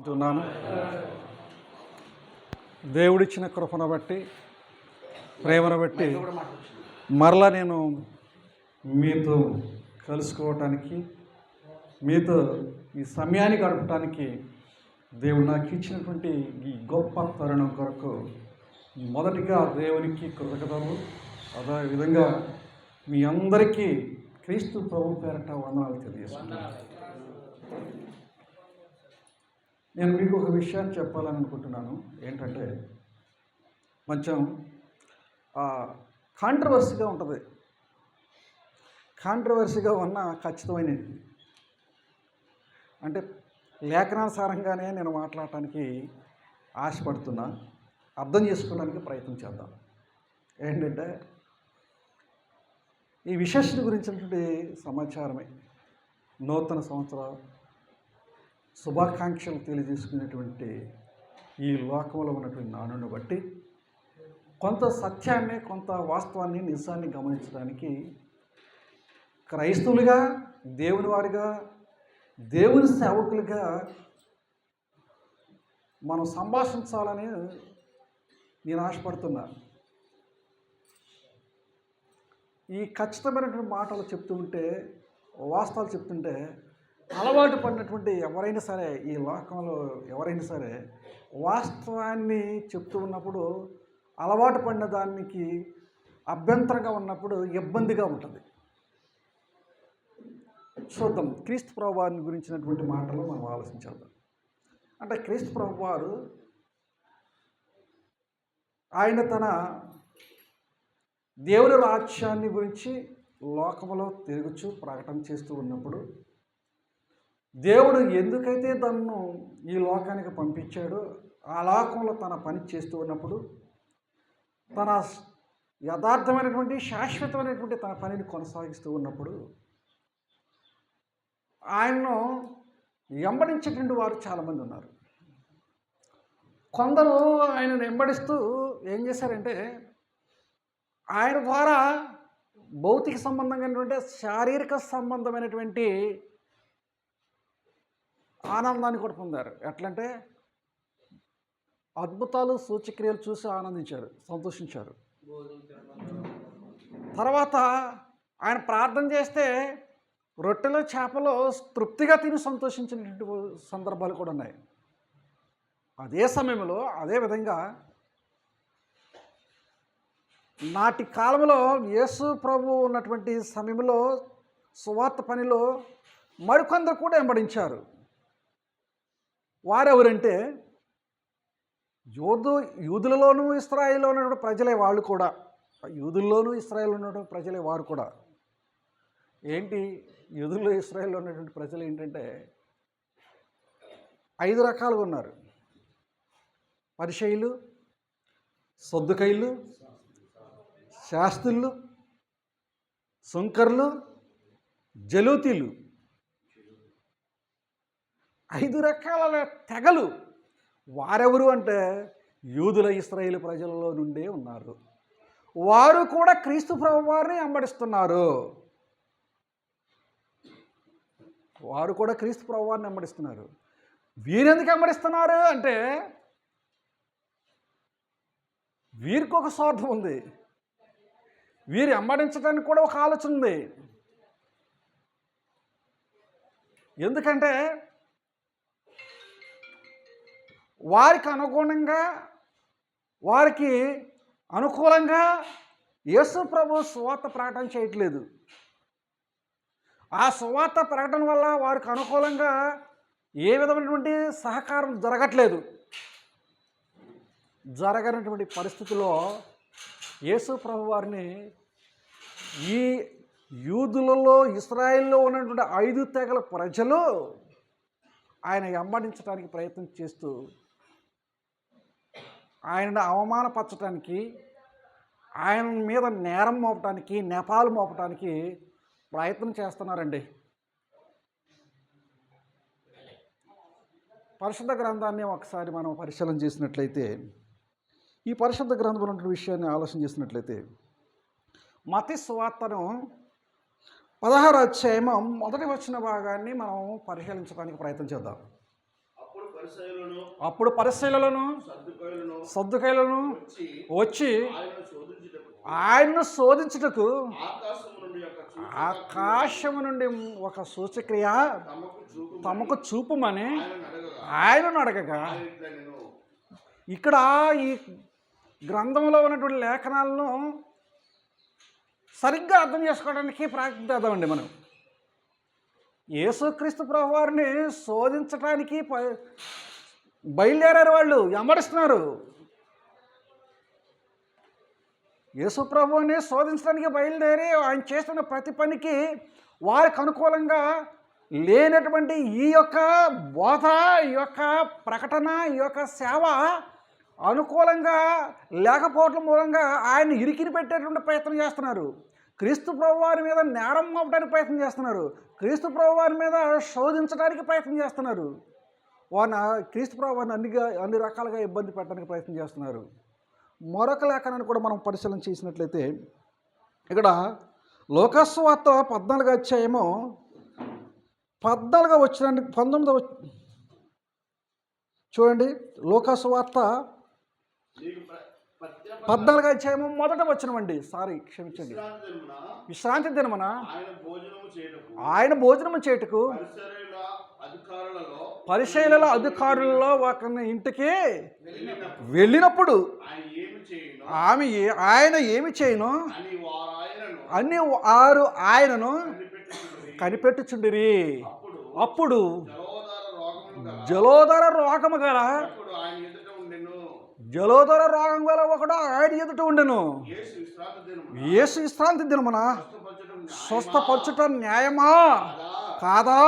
చున్నాను. దేవుడిచ్చిన కృపను బట్టి, ప్రేమను బట్టి మరలా నేను మీతో కలుసుకోవటానికి, మీతో ఈ సమయాన్ని గడపటానికి దేవుడు నాకు ఇచ్చినటువంటి ఈ గొప్ప తరుణం కొరకు మొదటిగా దేవునికి కృతజ్ఞతలు, అదేవిధంగా మీ అందరికీ క్రీస్తు ప్రభు పేరట వందనాలు తెలియజేస్తున్నాను. నేను మీకు ఒక విషయాన్ని చెప్పాలని అనుకుంటున్నాను. ఏంటంటే కొంచెం కాంట్రవర్సీగా ఉంటుంది. కాంట్రవర్సీగా ఉన్న ఖచ్చితమైనది అంటే లేఖనానుసారంగానే నేను మాట్లాడటానికి ఆశపడుతున్నా. అర్థం చేసుకోవడానికి ప్రయత్నం చేద్దాం. ఏంటంటే ఈ విశేషణ గురించినటువంటి సమాచారమే నూతన సంవత్సర శుభాకాంక్షలు తెలియజేసుకునేటువంటి ఈ లోకంలో ఉన్నటువంటి నానుని బట్టి కొంత సత్యాన్ని, కొంత వాస్తవాన్ని, నిజాన్ని గమనించడానికి క్రైస్తవులుగా, దేవుని వారిగా, దేవుని సేవకులుగా మనం సంభాషించాలని నేను ఆశపడుతున్నాను. ఈ ఖచ్చితమైనటువంటి మాటలు చెప్తూ ఉంటే, వాస్తవాలు చెప్తుంటే అలవాటు పడినటువంటి ఎవరైనా సరే, ఈ లోకంలో ఎవరైనా సరే వాస్తవాన్ని చెప్తూ ఉన్నప్పుడు అలవాటు పడిన దానికి అభ్యంతరంగా ఉన్నప్పుడు ఇబ్బందిగా ఉంటుంది. చూద్దాం. క్రీస్తు ప్రభు వారిని గురించినటువంటి మాటలు మనం ఆలోచించేద్దాం. అంటే క్రీస్తు ప్రభు వారు ఆయన తన దేవుని రాజ్యాన్ని గురించి లోకంలో తిరుగుచూ ప్రకటన చేస్తూ ఉన్నప్పుడు, దేవుడు ఎందుకైతే తనను ఈ లోకానికి పంపించాడో ఆ లోకంలో తన పని చేస్తూ ఉన్నప్పుడు, తన యథార్థమైనటువంటి శాశ్వతమైనటువంటి తన పనిని కొనసాగిస్తూ ఉన్నప్పుడు ఆయన్ను వెంబడించేటువంటి వారు చాలామంది ఉన్నారు. కొందరు ఆయనను వెంబడిస్తూ ఏం చేశారంటే ఆయన ద్వారా భౌతిక సంబంధమైనటువంటి, శారీరక సంబంధమైనటువంటి ఆనందాన్ని కూడా పొందారు. ఎట్లంటే అద్భుతాలు, సూచక్రియలు చూసి ఆనందించారు, సంతోషించారు. తర్వాత ఆయన ప్రార్థన చేస్తే రొట్టెలు, చేపలు తృప్తిగా తిని సంతోషించినటువంటి సందర్భాలు కూడా ఉన్నాయి. అదే సమయంలో, అదే విధంగా నాటి కాలంలో యేసు ప్రభు ఉన్నటువంటి సమయంలో సువార్త పనిలో మరికొందరు కూడా వెంబడించారు. వారెవరంటే యూదులలోనూ ఇశ్రాయేలులో ఉన్నటువంటి ప్రజలే వాళ్ళు కూడా. యూదుల్లోనూ ఇశ్రాయేలులో ఉన్నటువంటి ప్రజలే వారు కూడా. ఏంటి యూదుల్లో, ఇశ్రాయేలులో ఉన్నటువంటి ప్రజలు ఏంటంటే 5 రకాలుగా ఉన్నారు. పరిసయ్యులు, సద్దూకయ్యులు, శాస్త్రులు, సుంకర్లు, జలోతీలు. 5 రకాల తెగలు. వారెవరు అంటే యూదుల, ఇశ్రాయేలు ప్రజలలో నుండే ఉన్నారు. వారు కూడా క్రీస్తు ప్రభు వారిని వెంబడిస్తున్నారు. వారు కూడా క్రీస్తు ప్రభు వారిని వెంబడిస్తున్నారు. వీరెందుకు వెంబడిస్తున్నారు అంటే వీరికి ఒక స్వార్థం ఉంది. వీరు వెంబడించడానికి కూడా ఒక ఆలోచన ఉంది. ఎందుకంటే వారికి అనుగుణంగా, వారికి అనుకూలంగా యేసు ప్రభు సువార్త ప్రకటన చేయట్లేదు. ఆ సువార్త ప్రకటన వల్ల వారికి అనుకూలంగా ఏ విధమైనటువంటి సహకారం జరగట్లేదు. జరగనటువంటి పరిస్థితుల్లో యేసు ప్రభు వారిని ఈ యూదులలో, ఇశ్రాయేల్లో ఉన్నటువంటి 5 తెగల ప్రజలు ఆయన వెంబడించడానికి ప్రయత్నం చేస్తూ ఆయనను అవమానపరచడానికి, ఆయన మీద నేరం మోపడానికి, నెపాలు మోపడానికి ప్రయత్నం చేస్తున్నారండి. పరిశుద్ధ గ్రంథాన్ని ఒకసారి మనం పరిశీలన చేసినట్లయితే, ఈ పరిశుద్ధ గ్రంథంలో ఉన్న విషయాన్ని ఆలోచన చేసినట్లయితే, మత్తయి సువార్తను 16వ అధ్యాయం మొదటి వచ్చిన భాగాన్ని మనం పరిశీలించడానికి ప్రయత్నం చేద్దాం. అప్పుడు అప్పుడు పరిసయ్యులను సద్దుకైలను వచ్చి ఆయనను శోధించుటకు ఆకాశము నుండి ఒక సూచక్రియ తమకు చూపుమని ఆయనను అడగగా, ఇక్కడ ఈ గ్రంథంలో ఉన్నటువంటి లేఖనాలను సరిగ్గా అర్థం చేసుకోవడానికి ప్రయత్నం చేద్దామండి. మనం యేసుక్రీస్తు ప్రభువారిని శోధించడానికి బయలుదేరారు, వాళ్ళు వెంబడిస్తున్నారు. యేసు ప్రభువుని శోధించడానికి బయలుదేరి ఆయన చేస్తున్న ప్రతి పనికి వారికి అనుకూలంగా లేనటువంటి ఈ యొక్క బోధ, ఈ యొక్క ప్రకటన, ఈ యొక్క సేవ అనుకూలంగా లేకపోవటం మూలంగా ఆయన ఇరికిని పెట్టేటువంటి ప్రయత్నం చేస్తున్నారు. క్రీస్తు ప్రభువారి మీద నేరం మోపడానికి ప్రయత్నం చేస్తున్నారు. క్రీస్తు ప్రభువారి మీద శోధించడానికి ప్రయత్నం చేస్తున్నారు. వారిని క్రీస్తు ప్రభువారిని అన్ని రకాలుగా ఇబ్బంది పెట్టడానికి ప్రయత్నం చేస్తున్నారు. మరొక లేఖనాన్ని కూడా మనం పరిశీలన చేసినట్లయితే, ఇక్కడ లోకస్వార్త 14వ అధ్యాయము 14వ వచనానికి 19వ చూడండి. లోకస్వార్త 14వ అధ్యాయము 1వ వచనం అండి. క్షమించండి. విశ్రాంతి దినమున ఆయన భోజనము చేయుటకు పరిసయ్యుల అధికారులలో ఒకరిని ఇంటికి వెళ్ళినప్పుడు ఆయన ఏమి చేయను అని వారు ఆయనను కనిపెట్టుచుండిరి. అప్పుడు జలోదర రోగము గల ఒకడు ఆయన ఎదుట ఉండెను. యేసు విశ్రాంతి దినమున స్వస్థపరచుట న్యాయమా కాదా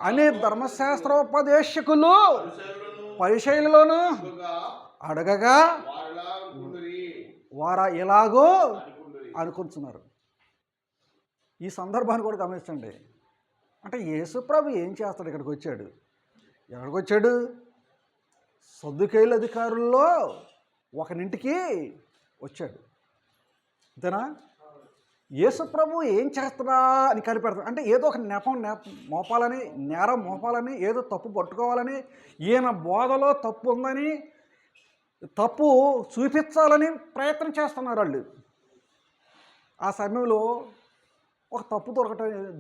అని ధర్మశాస్త్రోపదేశకులు పరిసయ్యులను అడగగా వారు ఎలాగో అనుకుంటున్నారు. ఈ సందర్భాన్ని కూడా గమనించండి. అంటే యేసు ప్రభు ఏం చేస్తాడు? ఎక్కడికి వచ్చాడు? సద్దుకైల అధికారుల్లో ఒకరింటికి వచ్చాడు. అంతేనా? యేసు ప్రభు ఏం చేస్తాడా అని కనిపెడతాడు. అంటే ఏదో ఒక నేరం మోపాలని, ఏదో తప్పు పట్టుకోవాలని, ఈయన బోధలో తప్పు ఉందని, తప్పు చూపించాలని ప్రయత్నం చేస్తున్నారు వాళ్ళు. ఆ సమయంలో ఒక తప్పు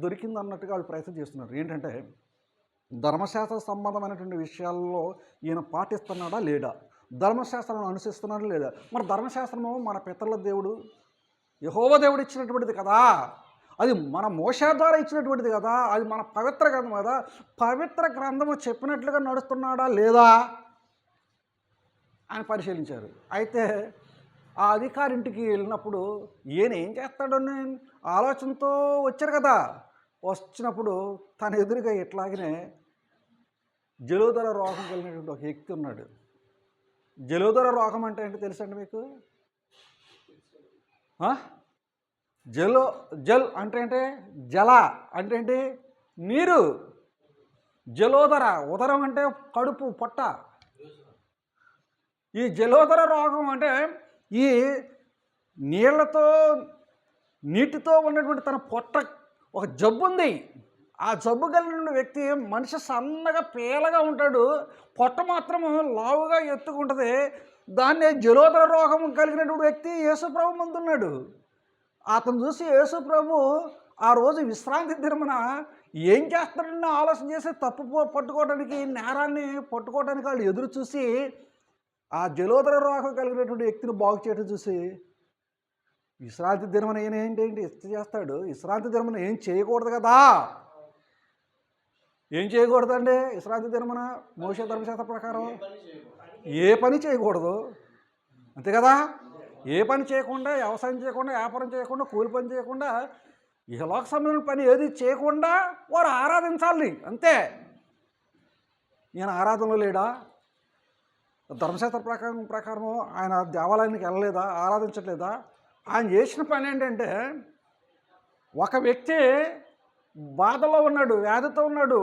దొరికింది అన్నట్టుగా వాళ్ళు ప్రయత్నం చేస్తున్నారు. ఏంటంటే ధర్మశాస్త్ర సంబంధమైనటువంటి విషయాల్లో ఈయన పాటిస్తున్నాడా లేడా, ధర్మశాస్త్రాన్ని అనుసరిస్తున్నాడా లేదా. మరి ధర్మశాస్త్రము మన పితరుల దేవుడు యెహోవా దేవుడు ఇచ్చినటువంటిది కదా, అది మన మోషే ద్వారా ఇచ్చినటువంటిది కదా, అది మన పవిత్ర గ్రంథం కదా. పవిత్ర గ్రంథము చెప్పినట్లుగా నడుస్తున్నాడా లేదా అని పరిశీలించారు. అయితే ఆ అధికారింటికి వెళ్ళినప్పుడు ఈయన ఏం చేస్తాడని ఆలోచనతో వచ్చారు కదా. వచ్చినప్పుడు తన ఎదురుగా ఇట్లాగనే జలోదర రోగం కలిగినటువంటి ఒక వ్యక్తి ఉన్నాడు. జలోదర రోగం అంటే ఏంటి తెలుసండి మీకు? జల్ అంటే ఏంటి? జల అంటే ఏంటి? నీరు. జలోదర, ఉదరం అంటే కడుపు, పొట్ట. ఈ జలోదర రోగం అంటే ఈ నీటితో ఉన్నటువంటి తన పొట్ట ఒక జబ్బు ఉంది. ఆ జబ్బు కలిగిన వ్యక్తి మనిషి సన్నగా పేలగా ఉంటాడు, పొట్ట మాత్రము లావుగా ఎత్తుకుంటుంది. దాన్ని జలోదర రోగం కలిగినటువంటి వ్యక్తి యేసుప్రభు ముందున్నాడు. అతను చూసి యేసుప్రభు ఆ రోజు విశ్రాంతి దినమున ఏం చేస్తాడని ఆలోచన చేసి తప్పు పట్టుకోవడానికి, నేరాన్ని పట్టుకోవడానికి వాళ్ళు ఎదురు చూసి ఆ జలోదర రోగం కలిగినటువంటి వ్యక్తిని బాగు చేయడం చూసి, విశ్రాంతి దినమున ఈయన ఏంటి చేస్తాడు? విశ్రాంతి దినమున ఏం చేయకూడదు కదా. ఏం చేయకూడదండి విశ్రాంతి దినమున? మోషే ధర్మశాస్త్ర ప్రకారం ఏ పని చేయకూడదు, అంతే కదా. ఏ పని చేయకుండా, వ్యవసాయం చేయకుండా, వ్యాపారం చేయకుండా, కూలి పని చేయకుండా, ఇహలోక సంబంధమైన పని ఏది చేయకుండా వారు ఆరాధించాలి, అంతే. ఈయన ఆరాధనలో లేడా? ధర్మశాస్త్ర ప్రకారము ఆయన దేవాలయానికి వెళ్ళలేదా? ఆరాధించట్లేదా? ఆయన చేసిన పని ఏంటంటే, ఒక వ్యక్తి బాధలో ఉన్నాడు, వ్యాధితో ఉన్నాడు,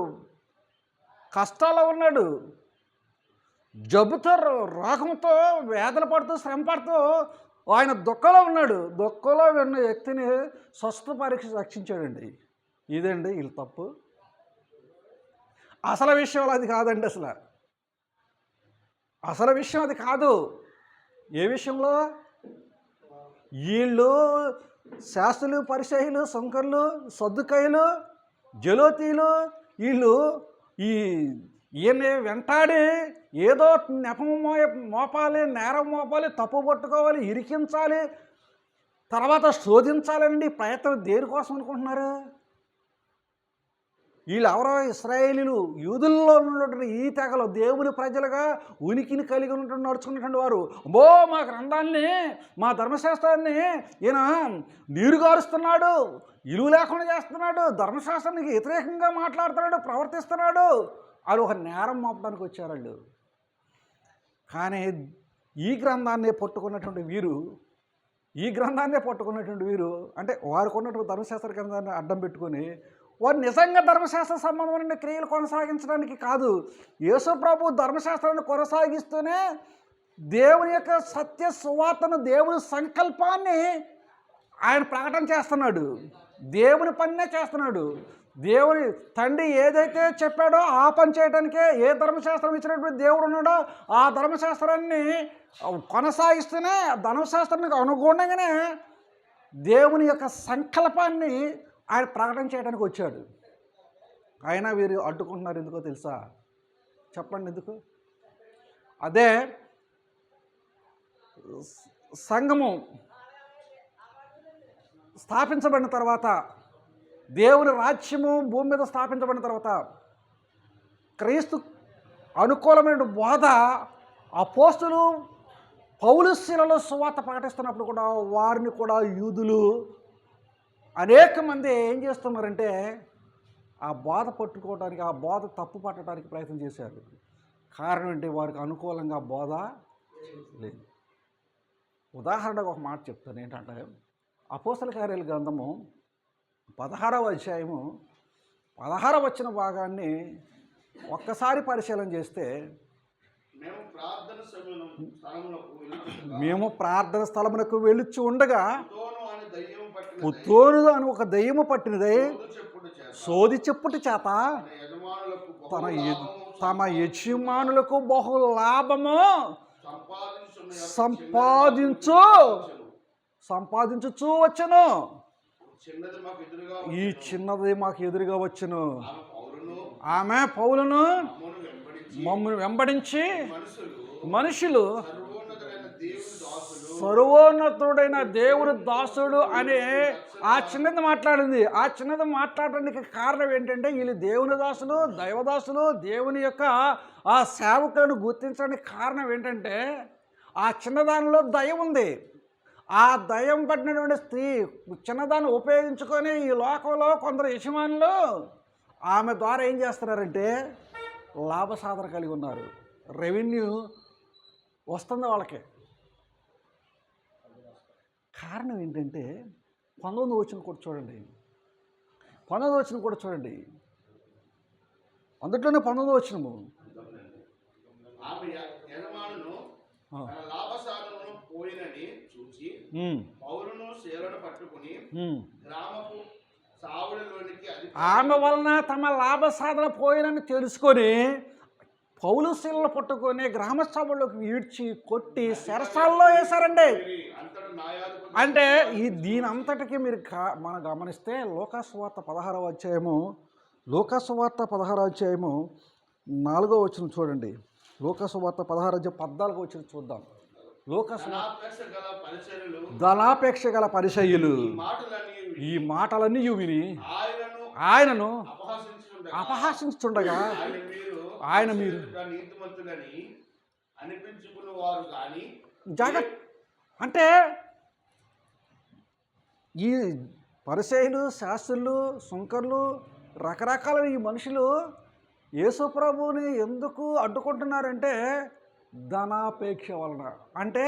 కష్టాల్లో ఉన్నాడు, జబ్బుతో, రోగంతో, వేదన పడుతూ, శ్రమ పడుతూ ఆయన దుఃఖంలో ఉన్నాడు. దుఃఖంలో ఉన్న వ్యక్తిని స్వస్థ పరీక్ష రక్షించాడండి. ఇదండి వీళ్ళ తప్పు. అసలు విషయం అది కాదండి. అసలు విషయం అది కాదు. ఏ విషయంలో? వీళ్ళు శాస్త్రులు, పరిసయ్యులు, శంకరులు, సద్దుకయ్యులు, జలోతీయులు వీళ్ళు ఈయన్ని వెంటాడి ఏదో నెపము మోపాలి, నేరం మోపాలి, తప్పు పట్టుకోవాలి, ఇరికించాలి, తర్వాత శోధించాలండి ప్రయత్నం దేనికోసం అనుకుంటున్నారు? వీళ్ళు ఎవరో ఇశ్రాయేలీలు, యూదుల్లో ఉన్నటువంటి ఈ తెగలు దేవుని ప్రజలుగా ఉనికిని కలిగి ఉన్నటువంటి నడుచుకున్నటువంటి వారు. అమ్మో మా గ్రంథాన్ని, మా ధర్మశాస్త్రాన్ని ఈయన నీరుగారుస్తున్నాడు, ఇలువ లేకుండా చేస్తున్నాడు, ధర్మశాస్త్రానికి వ్యతిరేకంగా మాట్లాడుతున్నాడు, ప్రవర్తిస్తున్నాడు అని ఒక నేరం మోపడానికి వచ్చారు. కానీ ఈ గ్రంథాన్ని పట్టుకున్నటువంటి వీరు అంటే వారికి ఉన్నటువంటి ధర్మశాస్త్ర గ్రంథాన్ని అడ్డం పెట్టుకొని వారు నిజంగా ధర్మశాస్త్ర సంబంధమైన క్రియలు కొనసాగించడానికి కాదు, యేసు ప్రభు ధర్మశాస్త్రాన్ని కొనసాగిస్తూనే దేవుని యొక్క సత్య సువార్తను, దేవుని సంకల్పాన్ని ఆయన ప్రకటన చేస్తున్నాడు. దేవుని పనినే చేస్తున్నాడు. దేవుని తండ్రి ఏదైతే చెప్పాడో ఆ పని చేయడానికే ఏ ధర్మశాస్త్రం ఇచ్చినటువంటి దేవుడు ఉన్నాడో ఆ ధర్మశాస్త్రాన్ని కొనసాగిస్తూనే, ధర్మశాస్త్రానికి అనుగుణంగానే దేవుని యొక్క సంకల్పాన్ని ఆయన ప్రకటన చేయడానికి వచ్చాడు. అయినా వీరు అడ్డుకుంటున్నారు. ఎందుకో తెలుసా? చెప్పండి ఎందుకు? అదే సంఘము స్థాపించబడిన తర్వాత, దేవుని రాజ్యము భూమి మీద స్థాపించబడిన తర్వాత క్రీస్తు అనుకూలమైన బోధ అపోస్తులు పౌలు శిలలో సువార్త ప్రకటిస్తున్నప్పుడు కూడా వారిని కూడా యూదులు అనేక మంది ఏం చేస్తున్నారంటే ఆ బోధ పట్టుకోవడానికి, ఆ బోధ తప్పు పట్టడానికి ప్రయత్నం చేశారు. కారణం ఏంటి? వారికి అనుకూలంగా బోధ లేదు. ఉదాహరణకు ఒక మాట చెప్తాను. ఏంటంటే అపోస్తల కార్యాల గ్రంథము 16వ అధ్యాయము 16వ వచన భాగాన్ని ఒక్కసారి పరిశీలన చేస్తే, మేము ప్రార్థన స్థలమునకు వెళ్ళుచు ఉండగా పుత్తోను అని ఒక దయ్యము పట్టినదై సోది చెప్పుట చేత తమ యజమానులకు బహు లాభము సంపాదించుచూ వచ్చును. ఈ చిన్నది మాకు ఎదురుగా వచ్చును. ఆమె పౌలును మమ్మల్ని వెంబడించి మనుషులు సర్వోన్నతుడైన దేవుడు దాసుడు అనే ఆ చిన్నది మాట్లాడింది. ఆ చిన్నది మాట్లాడడానికి కారణం ఏంటంటే వీళ్ళు దేవుని దాసులు, దైవదాసులు, దేవుని యొక్క ఆ సేవకులను గుర్తించడానికి కారణం ఏంటంటే ఆ చిన్నదానిలో దయ ఉంది. ఆ దయ్యం పట్టినటువంటి స్త్రీ చిన్నదాన్ని ఉపయోగించుకొని ఈ లోకంలో కొందరు యజమానులు ఆమె ద్వారా ఏం చేస్తున్నారంటే లాభసాధన కలిగి ఉన్నారు. రెవెన్యూ వస్తుంది వాళ్ళకి. కారణం ఏంటంటే 19వ వచనం కూడా చూడండి. 19వ వచనం కూడా చూడండి. అందులోనే 19వ వచనము, ఆమె వలన తమ లాభ సాధన పోయినని తెలుసుకొని పౌలు శీలను పట్టుకొని గ్రామ సభల్లోకి ఈడ్చి కొట్టి చెరసాల్లో వేశారండి. అంటే దీని అంతటికీ మీరు మనం గమనిస్తే లోకాసువార్త 16వ అధ్యాయము 16వ అధ్యాయము 4వ వచనం చూడండి. లోకాసువార్త 16 అధ్యాయం 14వ వచనం చూద్దాం. ధనాపేక్ష గల పరిసయ్యులు ఈ మాటలన్నీ విని ఆయనను అపహాసించుండగా ఆయన మీరు జాగ్రత్త. అంటే ఈ పరిసయ్యులు, శాస్త్రులు, శంకర్లు, రకరకాల ఈ మనుషులు యేసు ప్రభువుని ఎందుకు అడ్డుకుంటున్నారంటే ధనాపేక్ష వలన. అంటే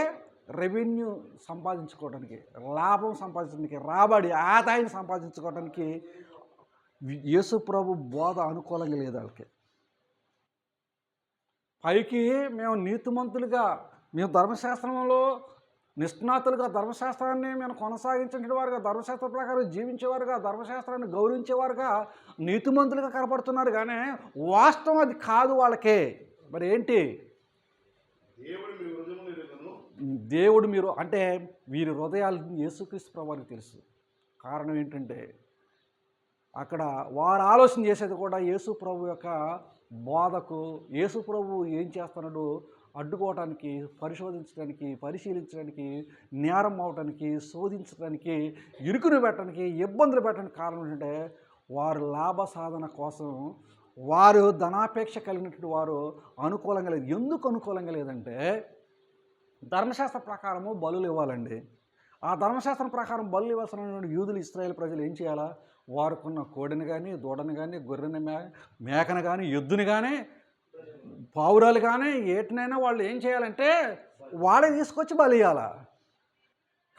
రెవెన్యూ సంపాదించుకోవడానికి, లాభం సంపాదించడానికి, రాబడి ఆదాయం సంపాదించుకోవడానికి యేసు ప్రభు బోధ అనుకూలంగా లేదు వాళ్ళకి. పైకి మేము నీతిమంతులుగా, మేము ధర్మశాస్త్రంలో నిష్ణాతులుగా ధర్మశాస్త్రాన్ని మేము కొనసాగించిన వారుగా, ధర్మశాస్త్ర ప్రకారం జీవించేవారుగా, ధర్మశాస్త్రాన్ని గౌరవించేవారుగా, నీతిమంతులుగా కనపడుతున్నారు. కానీ వాస్తవం అది కాదు వాళ్ళకే. మరి ఏంటి? దేవుడు మీరు అంటే వీరి హృదయాలు యేసుక్రీస్తు ప్రభువుకి తెలుసు. కారణం ఏంటంటే అక్కడ వారు ఆలోచన చేసేది కూడా యేసు ప్రభు యొక్క బోధకు, యేసు ప్రభు ఏం చేస్తున్నాడో అడ్డుకోవటానికి, పరిశోధించడానికి, పరిశీలించడానికి, నేరం అవడానికి, శోధించడానికి, ఇరుకును పెట్టడానికి, ఇబ్బందులు పెట్టడానికి కారణం ఏంటంటే వారు లాభ సాధన కోసం, వారు ధనాపేక్ష కలిగినటువంటి వారు అనుకూలంగా లేదు. ఎందుకు అనుకూలంగా లేదంటే ధర్మశాస్త్ర ప్రకారము బలులు ఇవ్వాలండి. ఆ ధర్మశాస్త్రం ప్రకారం బలులు ఇవ్వాల్సిన యూదులు, ఇశ్రాయేలు ప్రజలు ఏం చేయాలా? వారుకున్న కోడిని కానీ, దూడని కానీ, గొర్రెని మేకను కానీ, ఎద్దుని కానీ, పావురాలు కానీ, ఏటినైనా వాళ్ళు ఏం చేయాలంటే వాళ్ళే తీసుకొచ్చి బలి ఇవ్వాల.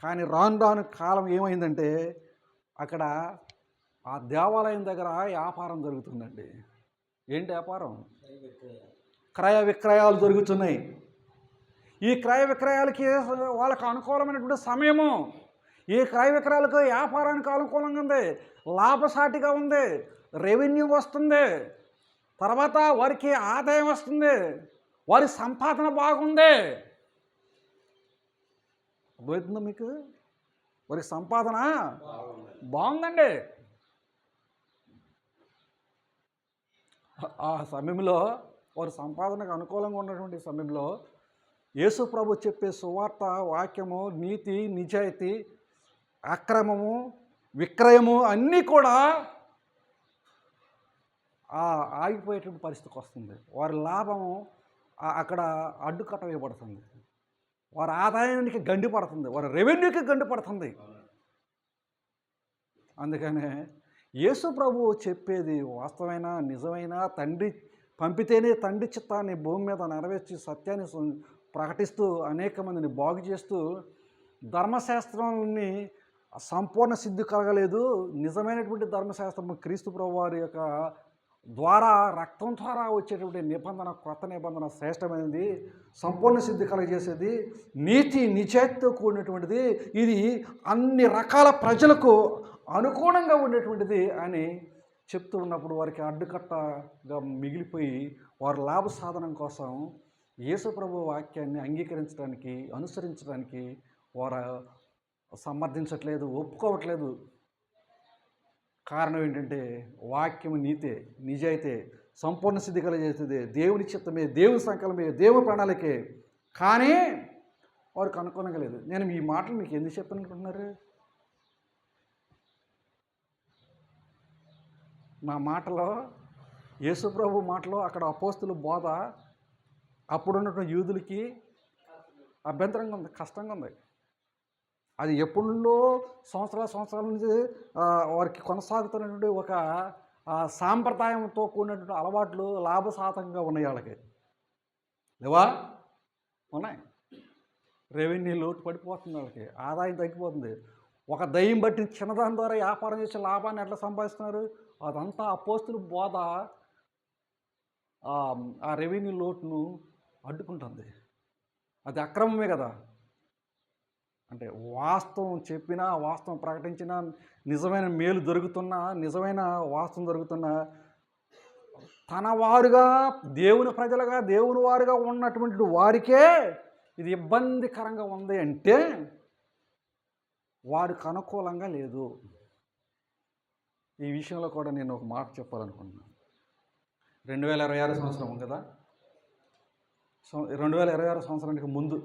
కానీ రాను రాను కాలం ఏమైందంటే అక్కడ ఆ దేవాలయం దగ్గర వ్యాపారం జరుగుతుందండి. ఏంటి వ్యాపారం? క్రయ విక్రయాలు జరుగుతున్నాయి. ఈ క్రయ విక్రయాలకి వాళ్ళకు అనుకూలమైనటువంటి సమయము, ఈ క్రయ విక్రయాలకు వ్యాపారానికి అనుకూలంగా ఉంది, లాభసాటిగా ఉంది, రెవెన్యూ వస్తుంది, తర్వాత వారికి ఆదాయం వస్తుంది, వారి సంపాదన బాగుంది. అర్థమవుతుందా మీకు? వారి సంపాదన బాగుందండి. ఆ సమయంలో వారి సంపాదనకు అనుకూలంగా ఉన్నటువంటి సమయంలో యేసు ప్రభు చెప్పే సువార్త వాక్యము, నీతి, నిజాయితీ, అక్రమము, విక్రయము అన్నీ కూడా ఆగిపోయేటువంటి పరిస్థితికి వస్తుంది. వారి లాభము అక్కడ అడ్డుకట్ట వేయబడుతుంది, వారి ఆదాయానికి గండి పడుతుంది, వారి రెవెన్యూకి గండి పడుతుంది. అందుకనే యేసు ప్రభు చెప్పేది వాస్తవమైన, నిజమైన, తండ్రి పంపితేనే తండ్రి చిత్తాన్ని భూమి మీద నెరవేర్చి సత్యాన్ని ప్రకటిస్తూ అనేక మందిని బాగు చేస్తూ ధర్మశాస్త్రాన్ని సంపూర్ణ సిద్ధి కలగలేదు. నిజమైనటువంటి ధర్మశాస్త్రము క్రీస్తు ప్రభు వారి యొక్క ద్వారా, రక్తం ద్వారా వచ్చేటువంటి నిబంధన, కొత్త నిబంధన శ్రేష్టమైనది, సంపూర్ణ సిద్ధి కలగజేసేది, నీతి నిజాయితీతో కూడినటువంటిది, ఇది అన్ని రకాల ప్రజలకు అనుకూలంగా ఉండేటువంటిది అని చెప్తూ ఉన్నప్పుడు వారికి అడ్డుకట్టగా మిగిలిపోయి వారి లాభ సాధనం కోసం యేసు ప్రభు వాక్యాన్ని అంగీకరించడానికి, అనుసరించడానికి వారు సమర్థించట్లేదు, ఒప్పుకోవట్లేదు. కారణం ఏంటంటే వాక్యం నీతే, నిజాయితే, సంపూర్ణ సిద్ధి కలగజేసేదే, దేవుని చిత్తమే, దేవుని సంకల్పమే, దేవుని ప్రణాళికే. కానీ వారికి అనుకూలంగా లేదు. నేను ఈ మాటలు మీకు ఎందుకు చెప్పాలనుకుంటున్నారు? నా మాటలో, యేసు ప్రభు మాటలో, అక్కడ అపోస్తుల బోధ అప్పుడున్నటువంటి యూదులకి అభ్యంతరంగా ఉంది, కష్టంగా ఉంది. అది ఎప్పుడులో సంవత్సరాల నుంచి వారికి కొనసాగుతున్నటువంటి ఒక సాంప్రదాయంతో కూడినటువంటి అలవాట్లు లాభసాతంగా ఉన్నాయి. వాళ్ళకి లేవా? ఉన్నాయి. రెవెన్యూ లోటు పడిపోతుంది, వాళ్ళకి ఆదాయం తగ్గిపోతుంది. ఒక దయ్యం బట్టి చిన్నదాని ద్వారా వ్యాపారం చేసే లాభాన్ని ఎట్లా సంపాదిస్తున్నారు? అదంతా అపోస్తుల బోధ ఆ రెవెన్యూ లోటును అడ్డుకుంటుంది. అది అక్రమమే కదా. అంటే వాస్తవం చెప్పినా, వాస్తవం ప్రకటించినా, నిజమైన మేలు దొరుకుతున్నా, నిజమైన వాస్తవం దొరుకుతున్నా, తన వారుగా, దేవుని ప్రజలుగా, దేవుని వారుగా ఉన్నటువంటి వారికే ఇది ఇబ్బందికరంగా ఉంది అంటే వారికి అనుకూలంగా లేదు. ఈ విషయంలో కూడా నేను ఒక మాట చెప్పాలనుకుంటున్నాను. 2026 సంవత్సరం కదా, 2026 సంవత్సరానికి ముందు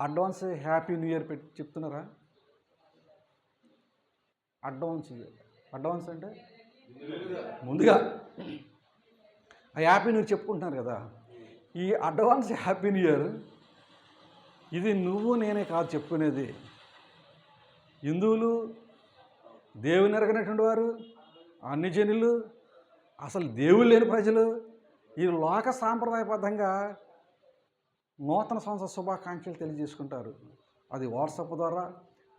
అడ్వాన్స్ హ్యాపీ న్యూ ఇయర్ పెట్టి చెప్తున్నారా? అడ్వాన్స్ అంటే ముందుగా ఆ హ్యాపీ న్యూ ఇయర్ చెప్పుకుంటున్నారు కదా. ఈ అడ్వాన్స్ హ్యాపీ న్యూ ఇయర్ ఇది నువ్వు నేనే కాదు చెప్పుకునేది. హిందువులు, దేవుని ఎరగనటువంటి వారు, అన్ని జనులు, అసలు దేవుడు లేని ప్రజలు ఈ లోక సాంప్రదాయబద్ధంగా నూతన సంవత్సర శుభాకాంక్షలు తెలియజేసుకుంటారు. అది వాట్సాప్ ద్వారా,